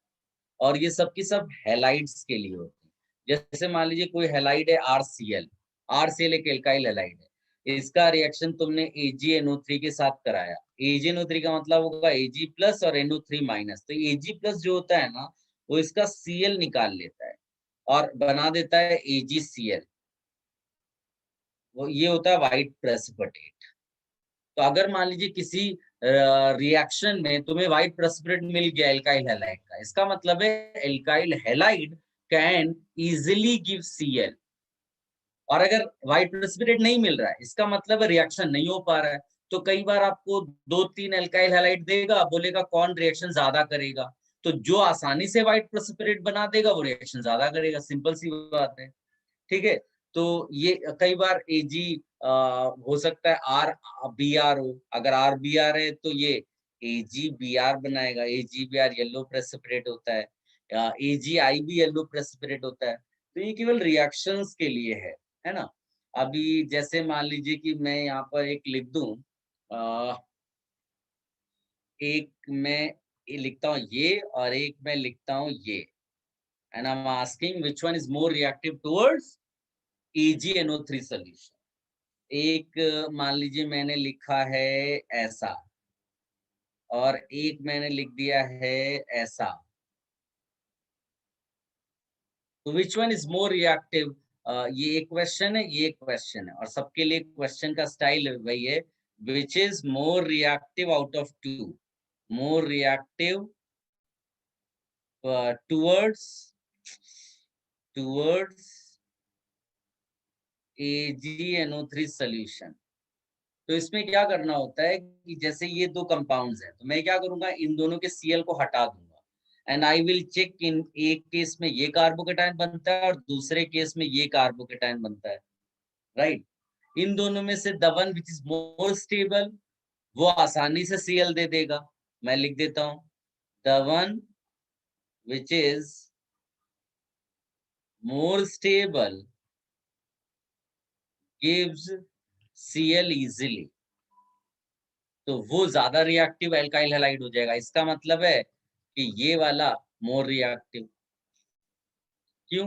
[SPEAKER 1] और ये सब की सब हैलाइड्स के लिए होती है। जैसे मान लीजिए कोई हैलाइड है RCl, RCl एक एल्काइल हैलाइड है, इसका रिएक्शन तुमने AgNO3 के साथ कराया। AgNO3 का मतलब होगा Ag प्लस और NO3 माइनस। तो Ag प्लस जो होता है ना, वो इसका Cl निकाल लेता है और बना देता है AgCl। वो ये होता है व्हाइट प्रेसिपिटेट। तो अगर मान लीजिए किसी रिएक्शन में तुम्हें व्हाइट प्रेसिपिटेट मिल गया एल्काइल हैलाइड का, इसका मतलब है alkyl halide can easily give Cl। और अगर व्हाइट प्रेसिपिटेट नहीं मिल रहा है, इसका मतलब रिएक्शन नहीं हो पा रहा है। तो कई बार आपको 2-3 एल्काइल हैलाइड देगा, बोलेगा कौन रिएक्शन ज्यादा करेगा, तो जो आसानी से व्हाइट प्रेसिपिटेट बना देगा वो रिएक्शन ज्यादा करेगा। सिंपल सी बात है, ठीक है। तो ये कई बार Ag हो सकता है RBr हो। अगर RBr है तो ये AgBr बनाएगा। AgBr येलो प्रेसिपिटेट होता है, AgI भी येलो प्रेसिपिटेट होता है। तो ये केवल रिएक्शंस के लिए है ना। अभी जैसे मान लीजिए कि मैं यहाँ पर एक लिख दूं, एक मैं ये लिखता हूँ ये, और एक मैं लिखता हूँ ये, and I am asking which one is more reactive towards AgNO3 solution. एक मान लीजिए मैंने लिखा है ऐसा, और एक मैंने लिख दिया है ऐसा। तो which one is more reactive, ये एक क्वेश्चन है, ये एक क्वेश्चन है, और सबके लिए क्वेश्चन का स्टाइल वही है। Which is more reactive out of two, more reactive towards towards AgNO3 solution. तो इसमें क्या करना होता है कि जैसे ये दो कंपाउंड्स हैं, तो मैं क्या करूंगा, इन दोनों के Cl को हटा दूंगा, एंड आई विल चेक, इन एक केस में ये कार्बोकेटाइन बनता है और दूसरे केस में ये कार्बोकेटाइन बनता है, राइट। इन दोनों में से the one which is more stable, वो आसानी से Cl दे देगा। मैं लिख देता हूं, the one which is more stable gives Cl easily। तो वो ज्यादा रिएक्टिव एल्काइल हैलाइड हो जाएगा। इसका मतलब है कि ये वाला मोर रिएक्टिव। क्यों?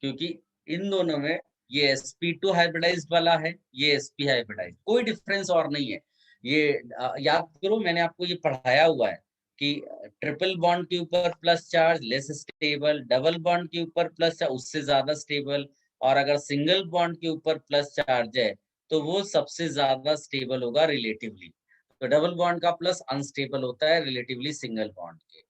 [SPEAKER 1] क्योंकि इन दोनों में ये sp2 हाइब्रिडाइज्ड वाला है, ये sp हाइब्रिडाइज्ड, कोई डिफरेंस और नहीं है। ये याद करो, मैंने आपको ये पढ़ाया हुआ है कि ट्रिपल बॉन्ड के ऊपर plus charge less stable, double bond के ऊपर प्लस चार्ज उससे ज्यादा स्टेबल, और अगर सिंगल बॉन्ड के ऊपर प्लस चार्ज है तो वो सबसे ज्यादा स्टेबल होगा रिलेटिवली। तो डबल बॉन्ड का प्लस अनस्टेबल होता है रिलेटिवली सिंगल बॉन्ड के।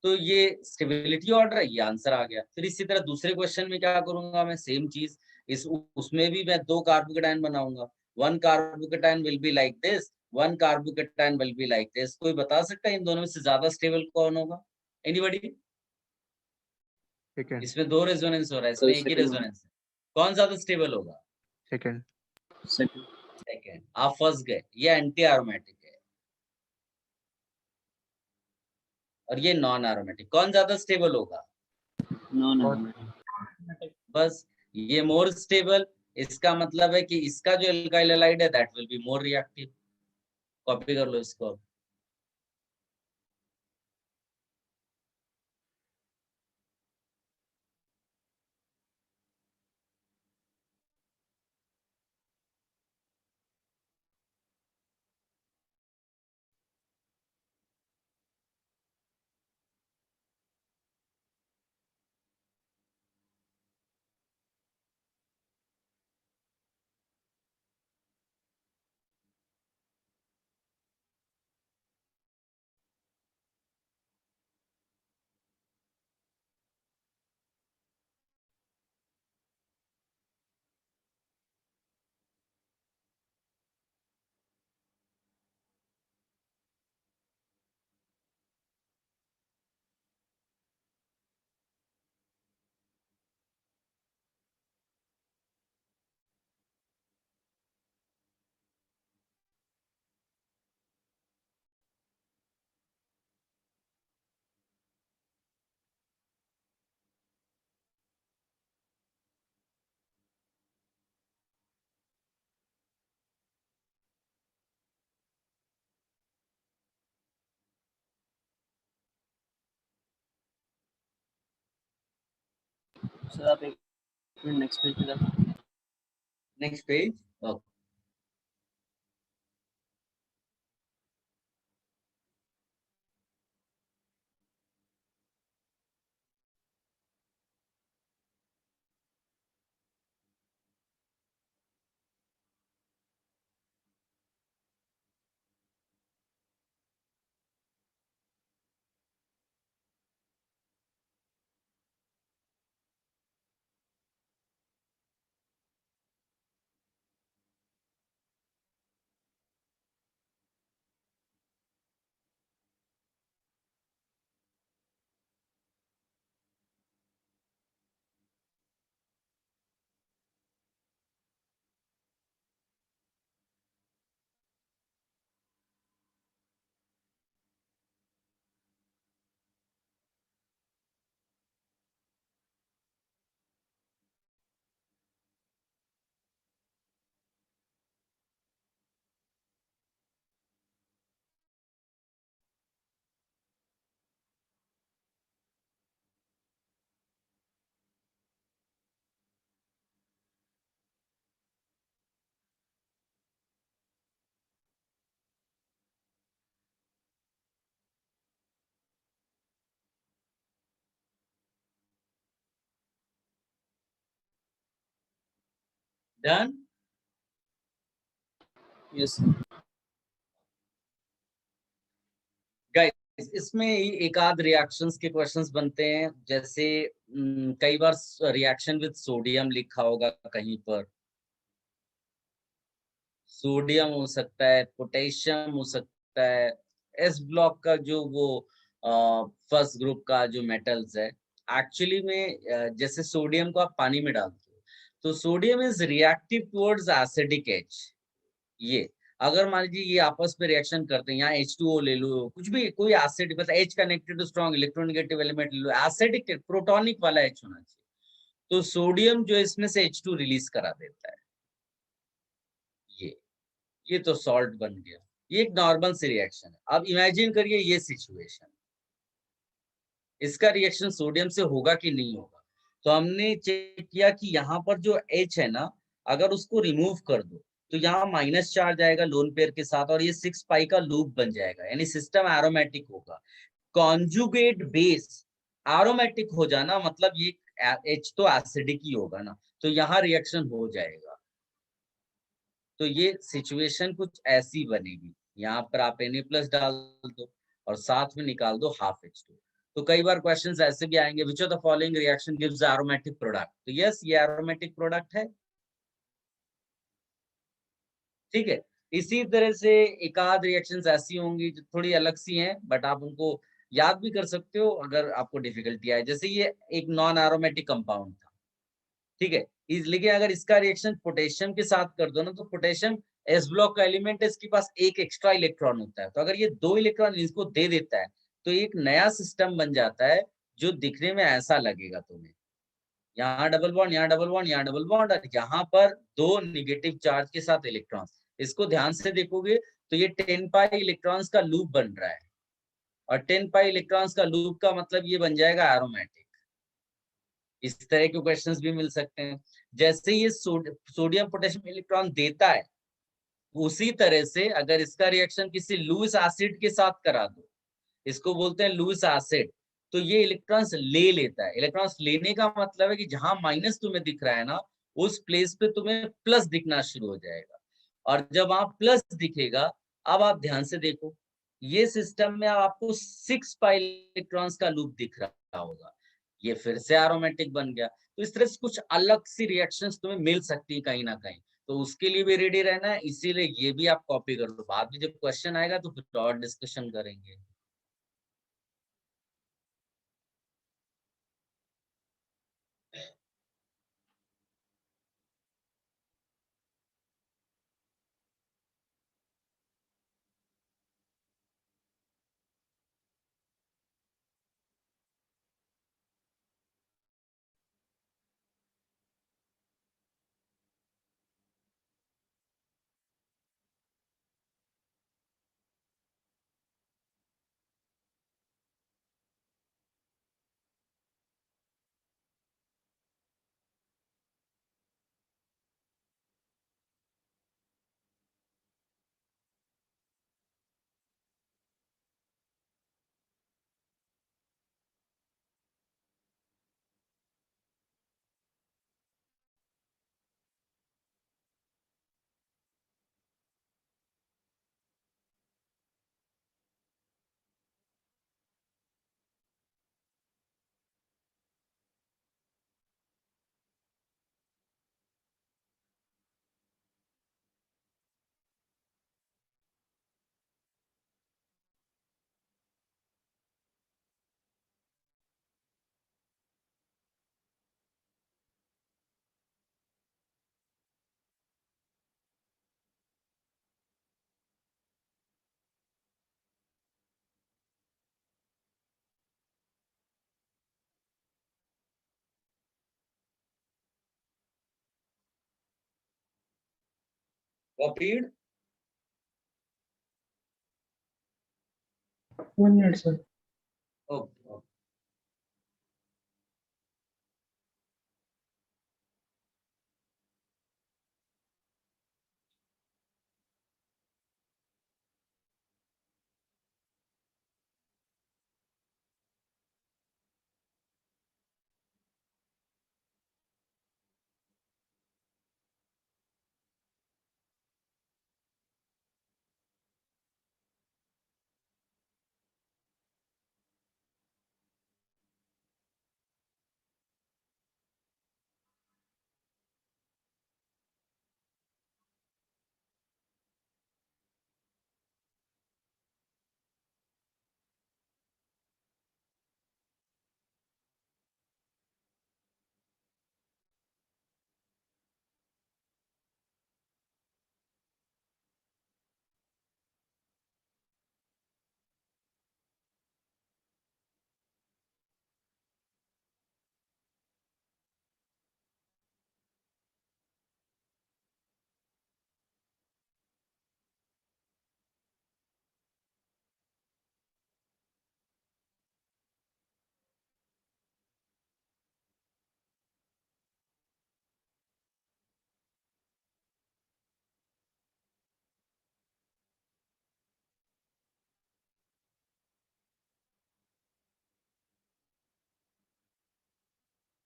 [SPEAKER 1] तो ये स्टेबिलिटी ऑर्डर है, ये आंसर आ गया। फिर इसी तरह दूसरे क्वेश्चन में क्या करूंगा मैं, सेम चीज, इस उसमें भी मैं दो कार्बोकेटाइन बनाऊंगा। One carbocation will be like this, one carbocation will be like this. कोई बता सकता है इन दोनों में से ज्यादा स्टेबल कौन होगा? एनीबॉडी?
[SPEAKER 5] सेकंड।
[SPEAKER 1] इसमें दो रेजोनेंस हो रहा है, इसमें एक ही रेजोनेंस है। कौन ज्यादा स्टेबल होगा?
[SPEAKER 5] सेकंड।
[SPEAKER 1] सेकंड। आप फंस गए, ये एंटी एरोमेटिक है और ये नॉन एरोमेटिक। कौन ज्यादा स्टेबल होगा? बस, ये मोर स्टेबल। इसका मतलब है कि इसका जो एल्काइल हैलाइड है that will be more reactive. Copy कर लो इसको।
[SPEAKER 6] सर आप एक मिनट नेक्स्ट पेज पे जाना।
[SPEAKER 1] Next page. Done.
[SPEAKER 6] Yes
[SPEAKER 1] guys इसमें एक आध रिएक्शंस के क्वेश्चंस बनते हैं, जैसे कई बार रिएक्शन विद सोडियम लिखा होगा कहीं पर, सोडियम हो सकता है, पोटेशियम हो सकता है, एस ब्लॉक का जो वो फर्स्ट ग्रुप का जो मेटल्स है, एक्चुअली में जैसे सोडियम को आप पानी में डालते हो तो sodium is reactive towards acidic H. ये अगर मान लीजिए ये आपस में रिएक्शन करते हैं, यहाँ H2O ले लो, कुछ भी कोई एसिड, मतलब H connected to strong electronegative element ले लो, एसिडिक प्रोटोनिक वाला H होना चाहिए, तो सोडियम जो इसमें से H2 रिलीज करा देता है। ये तो सॉल्ट बन गया। ये एक नॉर्मल सी रिएक्शन है। अब इमेजिन करिए ये सिचुएशन, इसका रिएक्शन सोडियम से होगा कि नहीं होगा। तो हमने चेक किया कि यहाँ पर जो H है ना, अगर उसको रिमूव कर दो तो यहाँ माइनस चार्ज आएगा लोन पेयर के साथ और ये 6 पाई का लूप बन जाएगा, यानी सिस्टम एरोमेटिक होगा। कॉन्जुगेट बेस एरोमेटिक हो जाना मतलब ये H तो एसिडिक ही होगा ना, तो यहाँ रिएक्शन हो जाएगा। तो ये सिचुएशन कुछ ऐसी बनेगी, यहाँ पर आप Na+ डाल दो और साथ में निकाल दो हाफ H2। तो कई बार क्वेश्चंस ऐसे भी आएंगे, which of the following reaction gives aromatic product. तो यस, ये एरोमेटिक प्रोडक्ट है। ठीक है, इसी तरह से एक आध रिएक्शंस ऐसी होंगी जो थोड़ी अलग सी हैं, बट आप उनको याद भी कर सकते हो अगर आपको डिफिकल्टी आए। जैसे ये एक नॉन एरोमेटिक कंपाउंड था, ठीक है, लेकिन अगर इसका रिएक्शन पोटेशियम के साथ कर दो ना, तो पोटेशियम एस ब्लॉक का एलिमेंट है, इसके पास एक एक्स्ट्रा इलेक्ट्रॉन होता है, तो अगर ये 2 इलेक्ट्रॉन इसको दे देता है तो एक नया सिस्टम बन जाता है जो दिखने में ऐसा लगेगा तुम्हें, यहाँ डबल बॉन्ड, यहाँ डबल बॉन्ड, यहाँ डबल बॉन्ड, और यहाँ पर 2 नेगेटिव चार्ज के साथ इलेक्ट्रॉन। इसको ध्यान से देखोगे तो ये 10 पाई इलेक्ट्रॉन्स का लूप बन रहा है, और 10 पाई इलेक्ट्रॉन्स का लूप का मतलब ये बन जाएगा एरोमेटिक। इस तरह के क्वेश्चंस भी मिल सकते हैं। जैसे ये सोडियम पोटेशियम इलेक्ट्रॉन देता है, उसी तरह से अगर इसका रिएक्शन किसी लुईस एसिड के साथ करा दो, इसको बोलते हैं लुईस एसिड, तो ये इलेक्ट्रॉन्स ले लेता है। इलेक्ट्रॉन्स लेने का मतलब है कि जहां माइनस तुम्हें दिख रहा है ना, उस प्लेस पे तुम्हें प्लस दिखना शुरू हो जाएगा, और जब वहां प्लस दिखेगा, अब आप ध्यान से देखो, ये सिस्टम में आपको 6 पाई इलेक्ट्रॉन्स का लूप दिख रहा होगा, ये फिर से एरोमेटिक बन गया। तो इस तरह से कुछ अलग सी रिएक्शंस तुम्हें मिल सकती है कहीं ना कहीं, तो उसके लिए भी रेडी रहना है। इसीलिए ये भी आप कॉपी कर लो, बाद में जब क्वेश्चन आएगा तो फिर और डिस्कशन करेंगे। Copied?
[SPEAKER 4] 1 minute, sir.
[SPEAKER 1] Okay.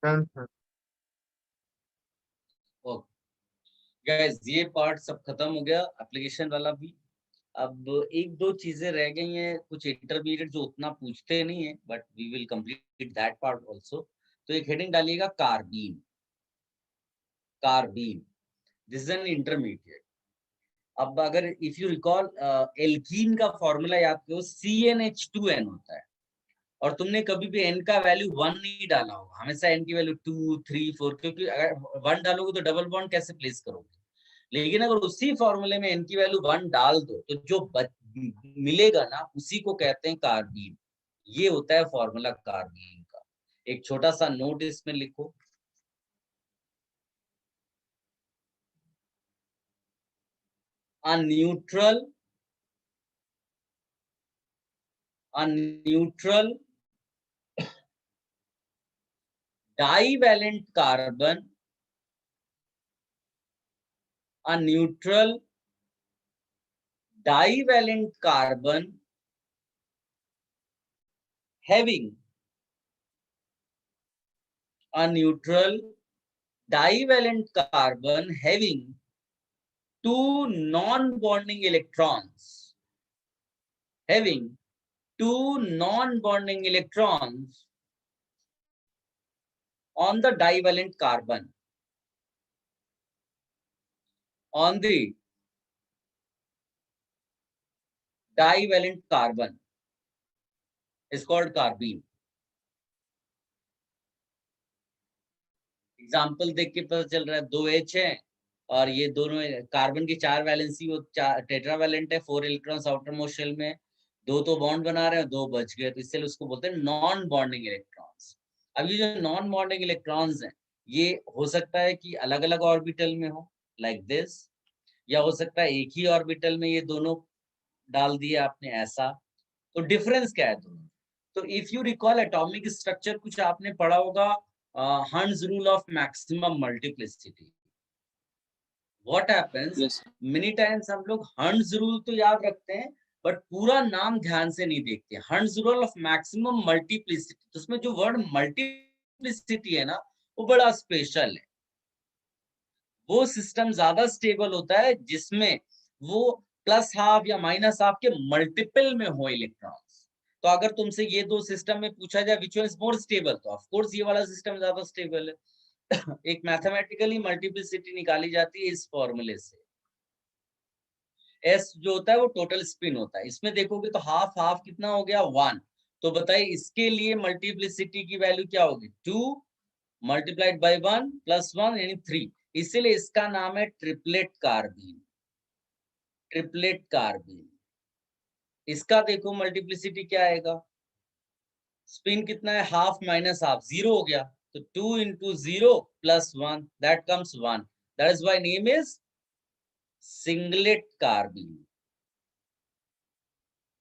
[SPEAKER 3] Done, sir.
[SPEAKER 1] Guys ये पार्ट सब खत्म हो गया, एप्लीकेशन वाला भी। अब एक दो चीजें रह गई हैं, कुछ इंटरमीडिएट जो उतना पूछते नहीं है, but we will complete that part also. तो एक हेडिंग डालिएगा carbene. Carbene, this is an intermediate. अब अगर इफ यू रिकॉल एल्कीन का फॉर्मूला याद करो, CnH2n होता है, और तुमने कभी भी n का वैल्यू 1 नहीं डाला होगा, हमेशा n की वैल्यू 2, 3, 4, क्योंकि अगर 1 डालोगे तो डबल बॉन्ड कैसे प्लेस करोगे। लेकिन अगर उसी फॉर्मूले में n की वैल्यू 1 डाल दो तो जो मिलेगा ना, उसी को कहते हैं कार्बीन। ये होता है फॉर्मूला कार्बीन का। एक छोटा सा नोट इसमें लिखो, a neutral divalent carbon, a neutral divalent carbon having a neutral divalent carbon having two non-bonding electrons, having two non-bonding electrons on the divalent carbon, on the divalent carbon is called carbene. Example देख के पता चल रहा है 2H है और ये दोनों कार्बन की 4 वैलेंसी, वो टेट्रावैलेंट है, 4 इलेक्ट्रॉन्स आउटर मोस्ट शेल में, 2 तो बॉन्ड बना रहे हैं, 2 बच गए, तो इसलिए उसको बोलते हैं नॉन बॉन्डिंग इलेक्ट्रॉन्स। अब ये जो नॉन बॉन्डिंग इलेक्ट्रॉन्स हैं, ये हो सकता है कि अलग अलग ऑर्बिटल में हो, लाइक दिस, या हो सकता है एक ही ऑर्बिटल में ये दोनों डाल दिए आपने, ऐसा। तो डिफरेंस क्या है दोनों? तो if you recall atomic structure कुछ आपने पढ़ा होगा, हंस rule of maximum multiplicity. What happens,
[SPEAKER 6] Yes.
[SPEAKER 1] Many times हम लोग हंस रूल तो याद रखते हैं, बट पूरा नाम ध्यान से नहीं देखते। हंस रूल ऑफ मैक्सिमम मल्टीप्लिसिटी, तो उसमें जो वर्ड मल्टीप्लिसिटी है ना, वो बड़ा स्पेशल है। वो सिस्टम ज्यादा स्टेबल होता है जिसमें वो प्लस हाफ या माइनस हाफ के मल्टीपल में हो इलेक्ट्रॉन्स। तो अगर तुमसे ये दो सिस्टम में पूछा जाए which one is more stable, तो ऑफ कोर्स ये वाला सिस्टम ज्यादा स्टेबल है। एक मैथमेटिकली मल्टीप्लिसिटी निकाली जाती है इस फॉर्मूले से। एस जो होता है वो टोटल स्पिन होता है, इसमें देखोगे तो हाफ हाफ कितना हो गया, 1। तो बताइए इसके लिए मल्टीप्लिसिटी की वैल्यू क्या होगी, 2 मल्टीप्लाइड बाई 1 प्लस 1 यानी 3। इसलिए इसका नाम है ट्रिपलेट कार्बीन। ट्रिपलेट कार्बीन, इसका देखो मल्टीप्लिसिटी क्या आएगा, स्पिन कितना है, हाफ माइनस हाफ, 0 हो गया, तो 2 into 0 plus 1 that comes 1, that is why name is singlet carbene.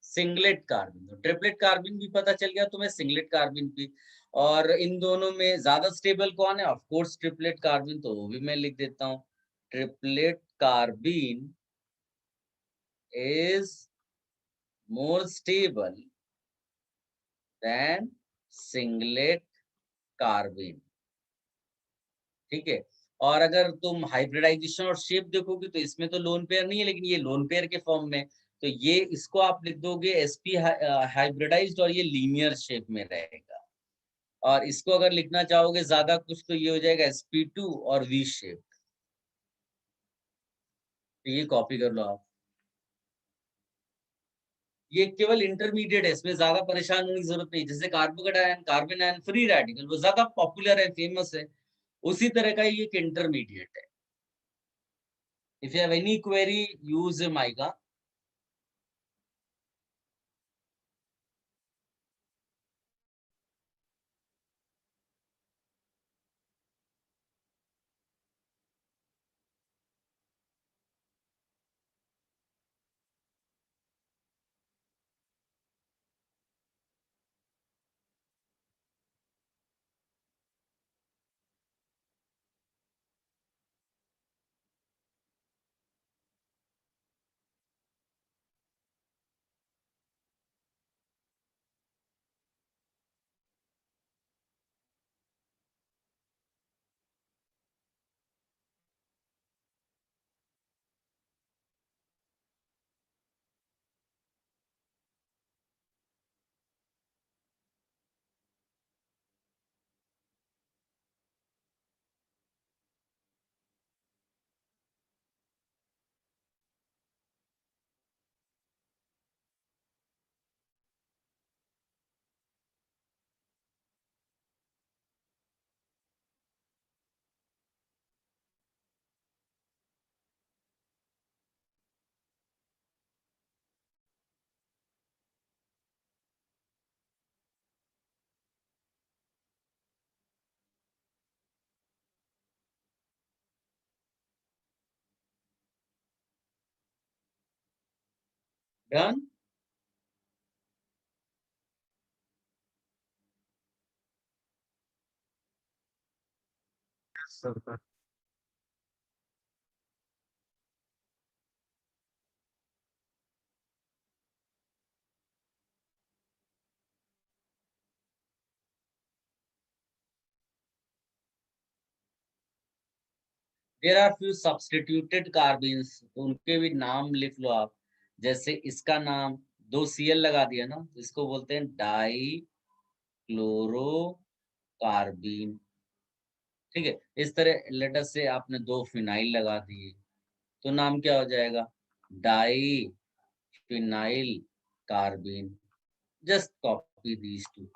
[SPEAKER 1] Singlet carbene, तो ट्रिपलेट कार्बिन भी पता चल गया तुम्हें, सिंगलेट कार्बिन भी। और इन दोनों में ज्यादा स्टेबल कौन है? ऑफ कोर्स ट्रिपलेट कार्बिन, तो वो भी मैं लिख देता हूँ। Triplet कार्बिन is more stable than singlet carbene। ठीक है। और अगर तुम हाइब्रिडाइजेशन और शेप देखोगे तो इसमें तो लोन पेयर नहीं है, लेकिन ये लोन पेयर के फॉर्म में, तो ये इसको आप लिख दोगे sp हाइब्रिडाइज्ड, और ये लीनियर शेप में रहेगा। और इसको अगर लिखना चाहोगे ज्यादा कुछ तो ये हो जाएगा sp2 और v शेप। तो ये कॉपी कर लो आप। ये केवल इंटरमीडिएट है, इसमें ज्यादा परेशान होने की जरूरत नहीं। जैसे carbocation, carbon ion free radical, वो ज्यादा पॉपुलर है, फेमस है, उसी तरह का ये एक इंटरमीडिएट है। If you have any query use mica. Done.
[SPEAKER 3] Sir
[SPEAKER 1] there are few substituted carbenes, तो उनके भी नाम लिख लो आप। जैसे इसका नाम, 2 Cl लगा दिया ना, तो इसको बोलते हैं डाई क्लोरो कार्बिन। ठीक है। इस तरह लेटर से आपने 2 फिनाइल लगा दिए, तो नाम क्या हो जाएगा? Diphenyl carbene. Just copy these two.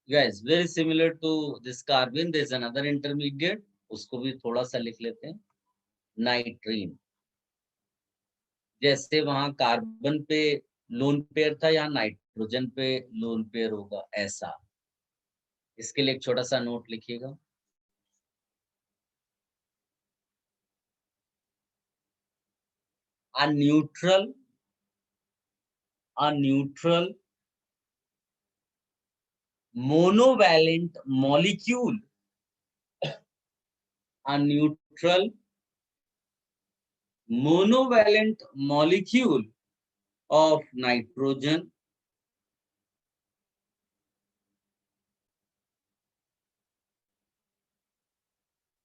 [SPEAKER 1] Guys, very similar to this carbon, there is another intermediate, उसको भी थोड़ा सा लिख लेते हैं, नाइट्रीन। जैसे वहां कार्बन पे लोन पेयर था, यहाँ नाइट्रोजन पे लोन पेयर होगा, ऐसा। इसके लिए एक छोटा सा नोट लिखिएगा। A neutral monovalent molecule, a neutral monovalent molecule of nitrogen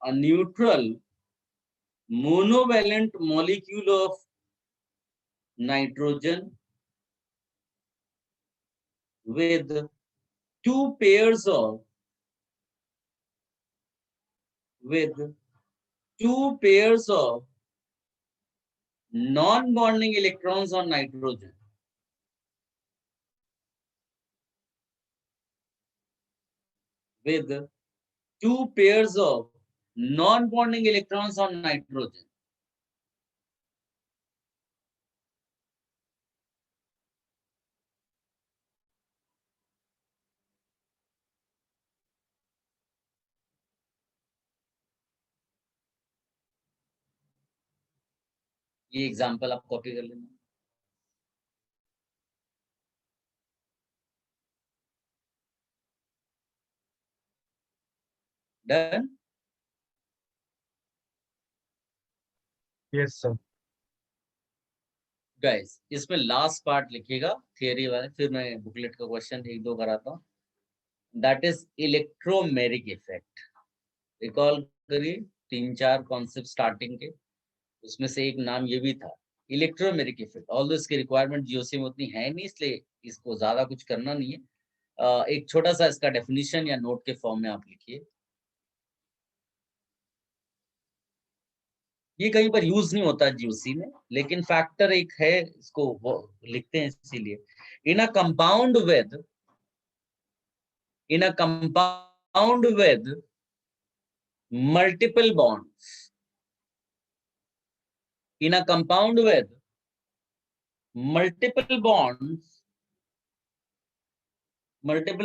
[SPEAKER 1] a neutral monovalent molecule of nitrogen with two pairs of non-bonding electrons on nitrogen, with two pairs of non-bonding electrons on nitrogen. ये example आप copy कर लेना. Done.
[SPEAKER 3] Yes, sir.
[SPEAKER 1] Guys इसमें last part लिखिएगा theory वाले, फिर मैं booklet का क्वेश्चन एक दो कराता हूँ. That is electromeric effect. Recall करिए 3-4 कॉन्सेप्ट स्टार्टिंग के, उसमें से एक नाम ये भी था इलेक्ट्रोमेरिक इफेक्ट. ऑल्दो इसकी रिक्वायरमेंट जीओसी में उतनी है नहीं, इसलिए इसको ज्यादा कुछ करना नहीं है. एक छोटा सा इसका डेफिनेशन या नोट के फॉर्म में आप लिखिए. ये कहीं पर यूज नहीं होता जीओसी में, लेकिन फैक्टर एक है, इसको वो लिखते हैं इसीलिए. In a compound with multiple bonds, in a compound with multiple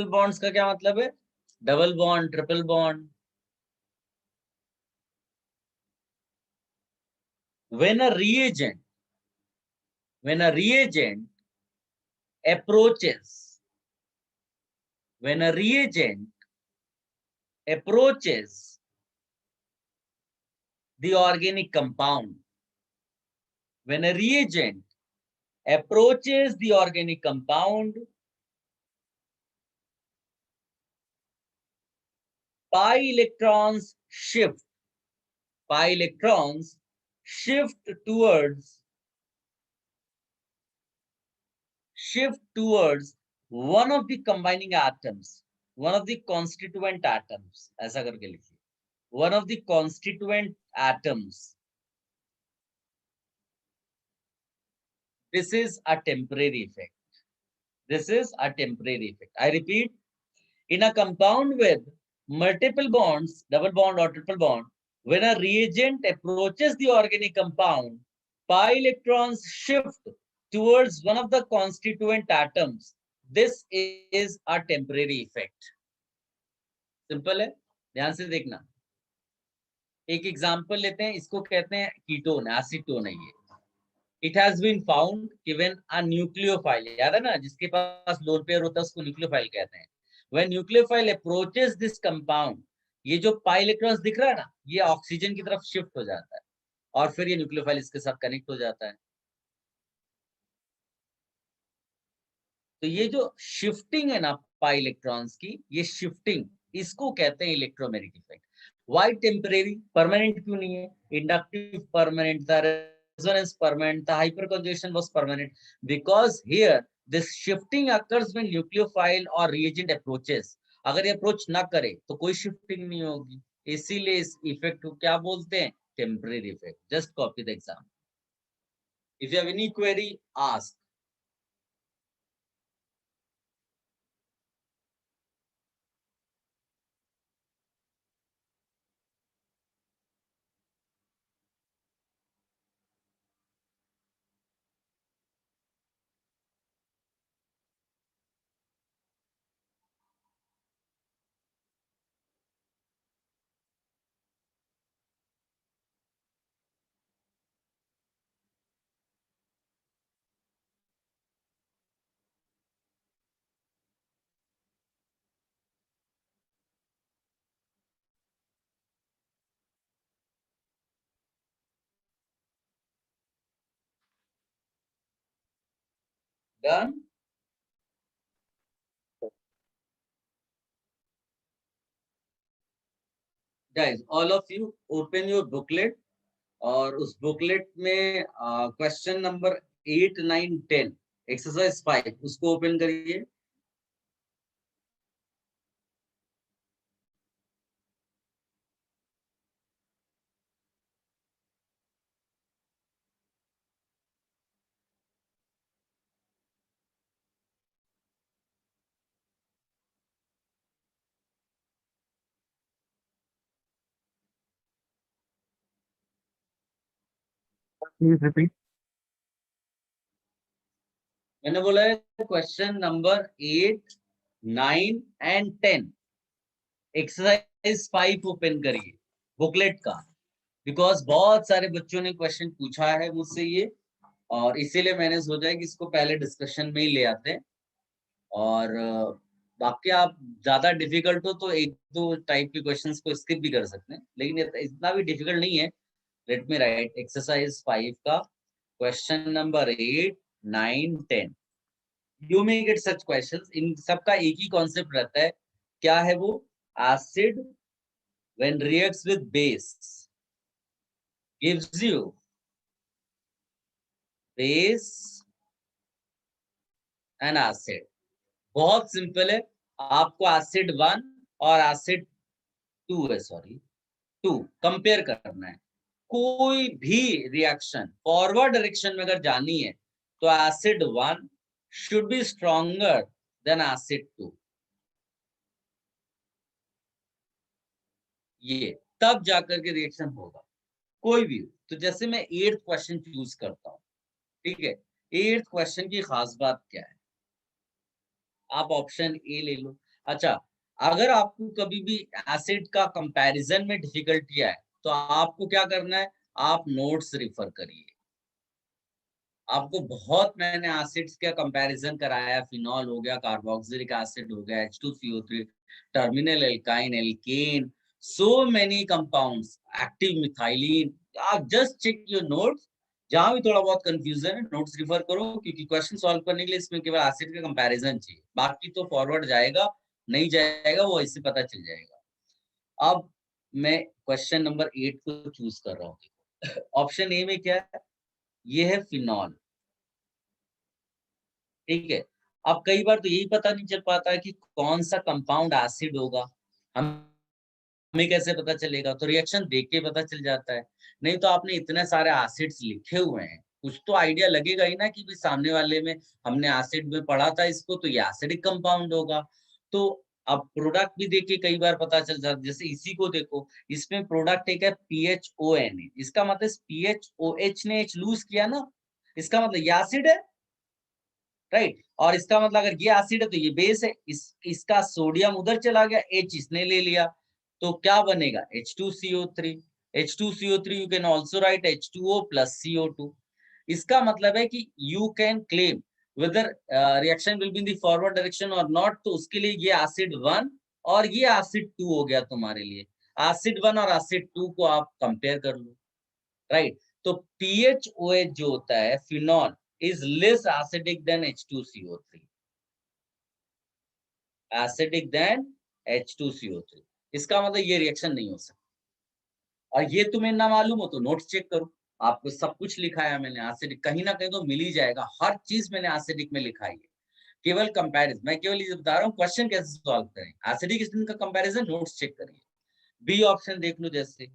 [SPEAKER 1] bonds का क्या मतलब है? Double bond, triple bond. when a reagent approaches the organic compound, when a reagent approaches the organic compound, pi electrons shift towards one of the combining atoms, one of the constituent atoms. ऐसा करके लिखिए, one of the constituent atoms. This is a temporary effect. I repeat, in a compound with multiple bonds, double bond or triple bond, when a reagent approaches the organic compound, pi electrons shift towards one of the constituent atoms. This is a temporary effect. Simple है, ध्यान से देखना. एक example लेते हैं, इसको कहते हैं कीटोन, एसीटोन है ये. It has been found given a nucleophile, याद है ना, जिसके पास लोन पेयर होता है उसको न्यूक्लियोफाइल कहते हैं. When nucleophile approaches this compound, ये जो पाई इलेक्ट्रॉन्स दिख रहा है ना, ये ऑक्सीजन की तरफ शिफ्ट हो जाता है और फिर ये न्यूक्लियोफाइल इसके साथ कनेक्ट हो जाता है. तो ये जो शिफ्टिंग है ना पाई इलेक्ट्रॉन्स की, ये शिफ्टिंग, इसको कहते हैं electromagnetic effect. Why temporary? Permanent क्यों नहीं है? इंडक्टिव परमानेंट था, resonance permanent, the hyperconjugation was permanent, because here this shifting occurs when nucleophile or reagent approaches. अगर ये अप्रोच ना करे तो कोई शिफ्टिंग नहीं होगी, इसीलिए इस इफेक्ट को क्या बोलते हैं? Temporary effect. Just copy the exam. If you have any query ask. Done? Guys, all of you open your booklet और उस बुकलेट में क्वेश्चन नंबर 8, 9, 10 एक्सरसाइज 5 उसको ओपन करिए.
[SPEAKER 3] Please repeat.
[SPEAKER 1] मैंने बोला है question number 8, 9 and 10 exercise 5 open करिए booklet का, बिकॉज बहुत सारे बच्चों ने क्वेश्चन पूछा है मुझसे ये, और इसीलिए मैंने सोचा कि इसको पहले डिस्कशन में ही ले आते हैं। और बाकी आप ज्यादा डिफिकल्ट हो तो एक दो टाइप के क्वेश्चंस को स्किप भी कर सकते हैं, लेकिन इतना भी डिफिकल्ट नहीं है। लेट मी राइट एक्सरसाइज 5 का question number 8, 9, 10। You may get such questions. इन सबका एक ही कॉन्सेप्ट रहता है, क्या है वो? Acid when reacts with base gives you base and acid. बहुत सिंपल है, आपको एसिड 1 और एसिड 2 है, सॉरी 2 कंपेयर करना है। कोई भी रिएक्शन फॉरवर्ड डायरेक्शन में अगर जानी है तो acid 1 should be stronger than acid 2। ये तब जाकर के रिएक्शन होगा कोई भी। तो जैसे मैं 8th क्वेश्चन चूज करता हूं, ठीक है। 8th क्वेश्चन की खास बात क्या है? आप ऑप्शन ए ले लो। अच्छा, अगर आपको कभी भी एसिड का कंपैरिजन में डिफिकल्टी है तो आपको क्या करना है? आप नोट्स रिफर करिए। आपको बहुत मैंने एसिड्स का कंपैरिजन कराया, फिनॉल हो गया, कार्बोक्सिलिक एसिड हो गया, H2CO3, terminal alkyne, alkane, so many compounds, active methylene. आप जस्ट चेक योर नोट्स, जहां भी थोड़ा बहुत कंफ्यूजन है नोट्स रिफर करो, क्योंकि क्वेश्चन सॉल्व करने के लिए इसमें केवल एसिड का कंपैरिजन चाहिए, बाकी तो फॉरवर्ड जाएगा नहीं जाएगा वो इससे पता चल जाएगा। अब मैं क्वेश्चन नंबर 8 को चूज कर रहा हूँ। ऑप्शन ए में क्या है? ये है फिनॉल, ठीक है। अब कई बार तो यही पता नहीं चल पाता है कि कौन सा कंपाउंड एसिड होगा, हमें कैसे पता चलेगा? तो रिएक्शन देख के पता चल जाता है। नहीं तो आपने इतने सारे एसिड्स लिखे हुए हैं, कुछ तो आइडिया लगेगा ही ना कि भाई सामने वाले में हमने एसिड में पढ़ा था इसको, तो ये एसिडिक कंपाउंड होगा। तो अब प्रोडक्ट भी देख के कई बार पता चल जाता है। जैसे इसी को देखो, इसमें प्रोडक्ट एक है PHONA, इसका मतलब PHOH ने H लूज किया ना, इसका मतलब ये एसिड है, राइट। और इसका मतलब अगर ये एसिड है तो ये बेस है, इसका सोडियम उधर चला गया, H इसने ले लिया, तो क्या बनेगा? H2CO3। H2CO3 you can also write H2O plus CO2। इसका मतलब है कि you can claim whether reaction will be in the forward direction और नॉट, तो उसके लिए ये एसिड 1 और ये एसिड 2 हो गया तुम्हारे लिए। एसिड 1 और एसिड 2 को आप कंपेयर कर लो, राइट। तो PHOH जो होता है phenol is less acidic than H2CO3, acidic than H2CO3। इसका मतलब ये रिएक्शन नहीं हो सकता। और ये तुम्हें ना मालूम हो तो नोट्स चेक करो, आपको सब कुछ लिखा है मैंने एसिडिक, कहीं ना कहीं तो मिल ही जाएगा, हर चीज मैंने एसिडिक में लिखा है। केवल कंपैरिजन, मैं केवल ये बता रहा हूँ क्वेश्चन कैसे सॉल्व करें। एसिडिक एसिड का कंपैरिजन नोट्स चेक करिए। बी ऑप्शन देख लो, जैसे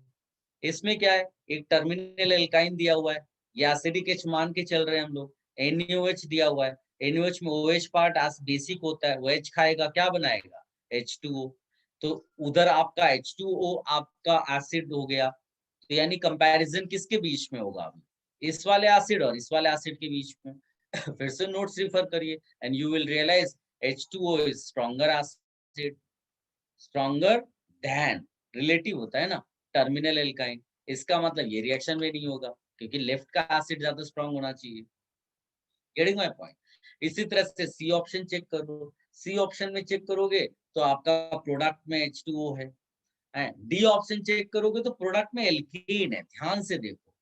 [SPEAKER 1] इसमें क्या है, एक टर्मिनल एल्काइन दिया हुआ है, ये एसिडिक H मान के चल रहे हैं हम लोग। NaOH दिया हुआ है, NaOH में OH पार्ट बेसिक होता है, OH खाएगा क्या बनाएगा? H2O। तो उधर आपका H2O आपका एसिड हो गया, तो यानी कंपैरिजन किसके बीच में होगा? इस वाले एसिड और इस वाले एसिड के बीच में। फिर से नोट्स रिफर करिए and you will realize H2O is stronger acid, stronger than, relative होता है ना, टर्मिनल एल्काइन। इसका मतलब ये रिएक्शन में नहीं होगा, क्योंकि लेफ्ट का एसिड ज्यादा स्ट्रॉन्ग होना चाहिए। Getting my point? इसी तरह से सी ऑप्शन चेक करो, सी ऑप्शन में चेक करोगे तो आपका प्रोडक्ट में H2O है। डी ऑप्शन चेक करोगे तो प्रोडक्ट में एल्केन है, ध्यान से देखो।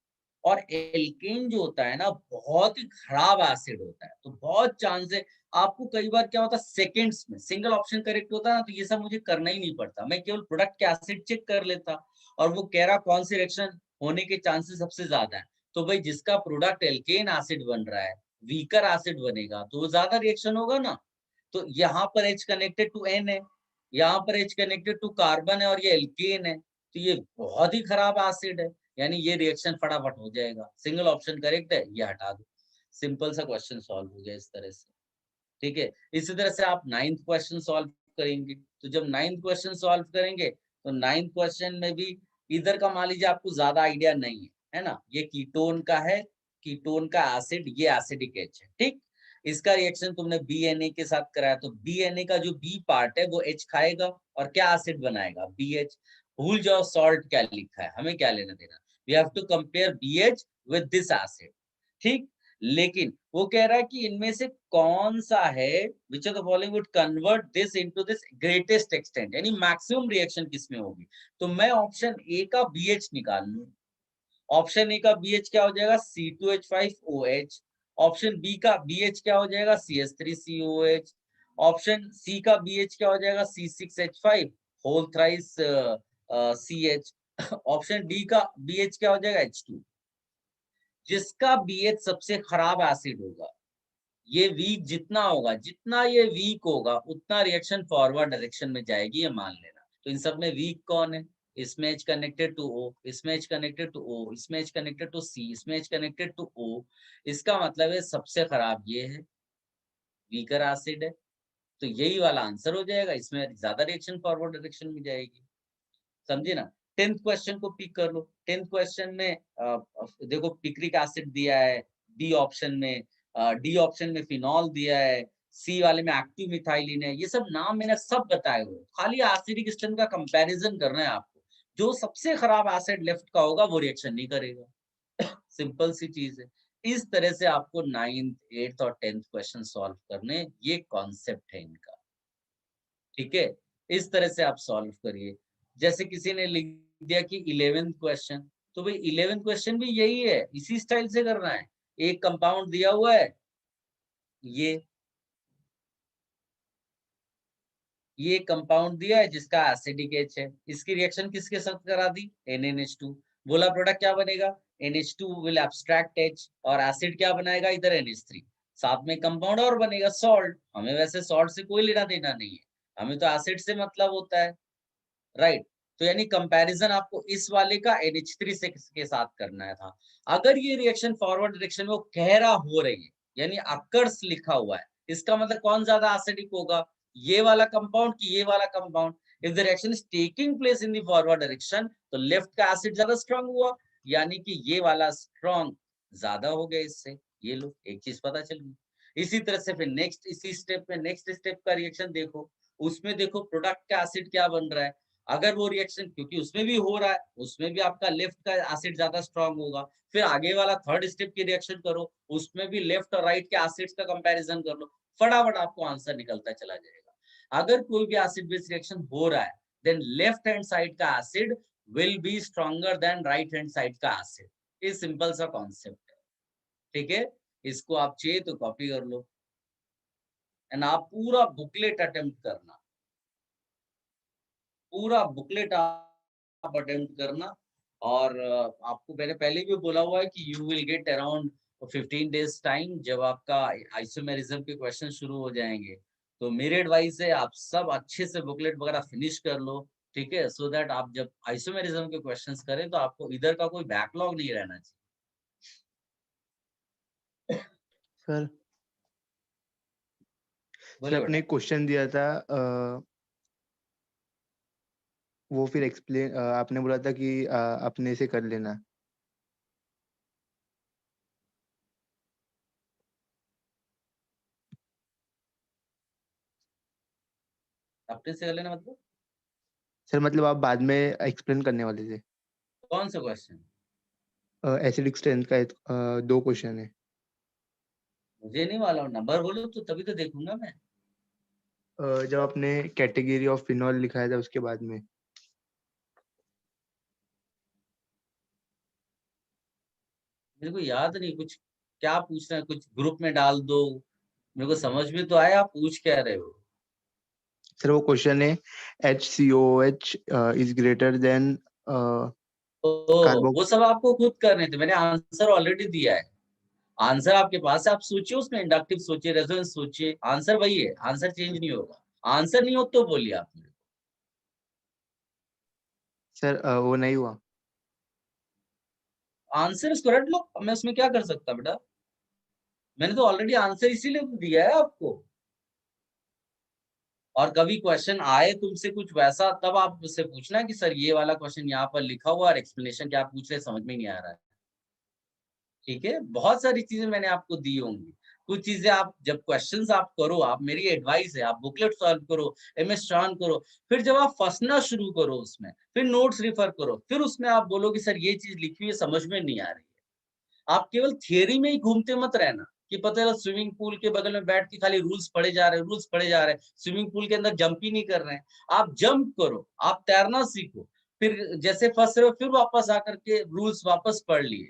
[SPEAKER 1] और एल्केन जो होता है ना, बहुत ही खराब एसिड होता है, तो बहुत चांस है आपको, कई बार क्या होता है सेकंड्स में सिंगल ऑप्शन करेक्ट होता है ना, तो ये सब मुझे करना ही नहीं पड़ता, मैं केवल प्रोडक्ट के एसिड चेक कर लेता और वो कह रहा कौन सी रिएक्शन होने के चांसेस सबसे ज्यादा है। तो भाई जिसका प्रोडक्ट एल्केन एसिड बन रहा है, वीकर एसिड बनेगा तो वो ज्यादा रिएक्शन होगा ना। तो यहाँ पर H कनेक्टेड टू N है, यहाँ पर H कनेक्टेड टू कार्बन है और ये एल्केन है, तो ये बहुत ही खराब एसिड है, यानी ये रिएक्शन फटाफट हो जाएगा। सिंगल ऑप्शन करेक्ट है, ये हटा दो। सिंपल सा क्वेश्चन सॉल्व हो गया इस तरह से, ठीक है। इसी तरह से आप 9th क्वेश्चन सॉल्व करेंगे, तो जब 9th क्वेश्चन सॉल्व करेंगे तो 9th क्वेश्चन में भी इधर का मान लीजिए आपको ज्यादा आइडिया नहीं है ना, ये कीटोन का है कीटोन का एसिड, ये एसिडिक H है, ठीक। इसका रिएक्शन तुमने BNA के साथ कराया, तो BNA का जो B पार्ट है वो H खाएगा और क्या एसिड बनाएगा, BH। भूल जाओ सॉल्ट क्या लिखा है, हमें क्या लेना देना। We have to compare BH with this acid, ठीक। लेकिन वो कह रहा है कि इनमें से कौन सा है, which of the following would convert this into this greatest extent, यानी मैक्सिमम रिएक्शन किसमें होगी। तो मैं ऑप्शन ए का BH निकाल लूं। ऑप्शन ए का BH क्या हो जाएगा, C2H5OH। ऑप्शन बी का BH क्या हो जाएगा, CH3COH। ऑप्शन सी का BH क्या हो जाएगा, C6H5 whole thrice CH। Option D का BH क्या हो जाएगा, H2। जिसका BH सबसे खराब एसिड होगा, ये वीक जितना होगा, जितना ये वीक होगा उतना रिएक्शन फॉरवर्ड डायरेक्शन में जाएगी, ये मान लेना। तो इन सब में वीक कौन है, इसमें H कनेक्टेड टू O, इसमें H कनेक्टेड टू O, इसमें H कनेक्टेड टू C, इसमें H कनेक्टेड टू O। इसका मतलब है सबसे खराब ये है, वीकर एसिड है। तो यही वाला आंसर हो जाएगा, इसमें ज्यादा रिएक्शन फॉरवर्ड डायरेक्शन में जाएगी, समझे ना। 10th क्वेश्चन को पिक कर लो। 10th क्वेश्चन में देखो पिक्रिक एसिड दिया है, डी ऑप्शन में, डी ऑप्शन में फिनॉल दिया है, सी वाले में एक्टिव मिथाइलिन है। ये सब नाम मैंने सब बताए हुए, खाली एसिडिक स्ट्रेंथ का कंपैरिजन करना है आपको। जो सबसे खराब एसिड लेफ्ट का होगा वो रिएक्शन नहीं करेगा। सिंपल सी चीज है। इस तरह से आपको 9th, 8th और 10th क्वेश्चन सॉल्व करने, ये कॉन्सेप्ट है इनका, ठीक है। इस तरह से आप सॉल्व करिए। जैसे किसी ने लिख दिया कि 11th क्वेश्चन, तो भाई 11th क्वेश्चन भी यही है, इसी स्टाइल से करना है। एक कंपाउंड दिया हुआ है, ये कंपाउंड दिया है जिसका एसिडिक H है, इसकी रिएक्शन किसके साथ करा दी, NaNH2। बोला प्रोडक्ट क्या बनेगा, NH2 विल एब्स्ट्रैक्ट H, और एसिड क्या बनाएगा इधर, NH3। साथ में कंपाउंड और बनेगा सॉल्ट। हमें वैसे सॉल्ट से कोई लेना देना नहीं है, हमें तो एसिड से मतलब होता है, राइट। तो यानी कंपैरिजन आपको इस वाले का NH3 से के साथ करना था। अगर ये रिएक्शन फॉरवर्ड डायरेक्शन में वो कह रहा हो रही है, यानी अकर्स लिखा हुआ है, इसका मतलब कौन ज्यादा एसिडिक होगा, ये वाला कंपाउंड कि ये वाला compound. If the reaction is taking place in the forward direction, तो लेफ्ट का एसिड ज्यादा स्ट्रांग हुआ, यानी कि ये वाला स्ट्रांग ज्यादा हो गया इससे। ये लो, एक चीज पता चल गई। इसी तरह से फिर नेक्स्ट, इसी स्टेप में नेक्स्ट स्टेप का रिएक्शन देखो, उसमें देखो प्रोडक्ट का एसिड क्या बन रहा है। अगर वो रिएक्शन, क्योंकि उसमें भी हो रहा है, उसमें भी आपका लेफ्ट का एसिड ज्यादा स्ट्रांग होगा। फिर आगे वाला थर्ड स्टेप की रिएक्शन करो, उसमें भी लेफ्ट और राइट के एसिड्स का कंपैरिजन कर लो, फटाफट आपको आंसर निकलता चला जाएगा। अगर कोई भी एसिड बेस रिएक्शन हो रहा है, देन लेफ्ट हैंड साइड का acid will be stronger than right hand side का एसिड। ये सिंपल सा कॉन्सेप्ट है, ठीक है। इसको आप चाहिए तो कॉपी कर लो, एंड आप पूरा बुकलेट अटेम्प्ट करना, पूरा बुकलेट आप अटेम्प्ट करना। और आपको मैंने पहले भी बोला हुआ है कि you will get around 15 days time, जब आपका आइसोमेरिज्म के क्वेश्चन शुरू हो जाएंगे। तो मेरे एडवाइस है आप सब अच्छे से बुकलेट वगैरह फिनिश कर लो, ठीक है, सो दैट आप जब आइसोमेरिज्म के क्वेश्चंस करें तो आपको इधर का कोई बैकलॉग नहीं रहना चाहिए।
[SPEAKER 5] सर
[SPEAKER 1] बोले
[SPEAKER 5] आपने एक क्वेश्चन दिया था, वो फिर एक्सप्लेन, आपने बोला था कि अपने से कर लेना।
[SPEAKER 1] अपने से कर लेना मतलब
[SPEAKER 5] सर मतलब आप बाद में एक्सप्लेन करने वाले थे।
[SPEAKER 1] कौन सा क्वेश्चन,
[SPEAKER 5] एसिडिक स्ट्रेंथ का 2 क्वेश्चन है।
[SPEAKER 1] मुझे नहीं मालूम, नंबर बोलो तो तभी तो देखूंगा मैं।
[SPEAKER 5] जब आपने कैटेगरी ऑफ फिनॉल लिखाया था उसके बाद में।
[SPEAKER 1] मेरे को याद नहीं, कुछ क्या पूछना है, कुछ ग्रुप में डाल दो, मेरे को समझ में तो आया आप पूछ क्या रहे हो।
[SPEAKER 5] सर वो क्वेश्चन है HCOH इज ग्रेटर देन कार्बो।
[SPEAKER 1] वो सब आपको खुद करने थे, मैंने आंसर ऑलरेडी दिया है। आंसर आपके पास है, आप सोचिए, उसमें इंडक्टिव सोचिए, रेजोनेंस सोचिए, आंसर वही है, आंसर चेंज नहीं होगा। आंसर नहीं हो तो बोलिए आप मेरे को।
[SPEAKER 5] सर वो नहीं हुआ।
[SPEAKER 1] आंसर इसको रट लो, अब मैं उसमें क्या कर सकता बेटा, मैंने तो ऑलरेडी आंसर इसीलिए तो दिया है आपको। और कभी क्वेश्चन आए तुमसे कुछ वैसा, तब आप मुझसे पूछना कि सर ये वाला क्वेश्चन यहाँ पर लिखा हुआ और एक्सप्लेनेशन क्या पूछ रहे समझ में नहीं आ रहा है। ठीक है, बहुत सारी चीजें मैंने आपको दी होंगी। कुछ चीजें आप जब क्वेश्चंस आप करो, आप मेरी एडवाइस है, आप बुकलेट सॉल्व करो, एमएस ट्रान करो, फिर जब आप फंसना शुरू करो उसमें, फिर नोट्स रिफर करो, फिर उसमें आप बोलो कि सर ये चीज लिखी हुई है समझ में नहीं आ रही है। आप केवल थियरी में ही घूमते मत रहना कि पता है स्विमिंग पूल के बगल में बैठ के खाली रूल्स पढ़े जा रहे हैं, रूल्स पढ़े जा रहे हैं, स्विमिंग पूल के अंदर जंप ही नहीं कर रहे हैं। आप जंप करो, आप तैरना सीखो, फिर जैसे फंस रहे हो फिर वापस आकर के रूल्स वापस पढ़ लिए।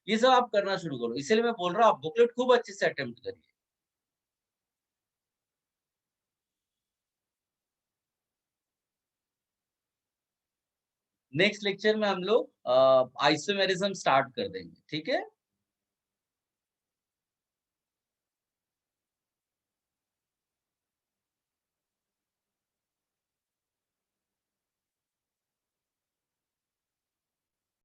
[SPEAKER 1] ये सब आप करना शुरू करो, इसलिए मैं बोल रहा हूँ आप बुकलेट खूब अच्छे से अटेम्प्ट करिए। नेक्स्ट लेक्चर में हम लोग आइसोमेरिज्म स्टार्ट कर देंगे, ठीक है।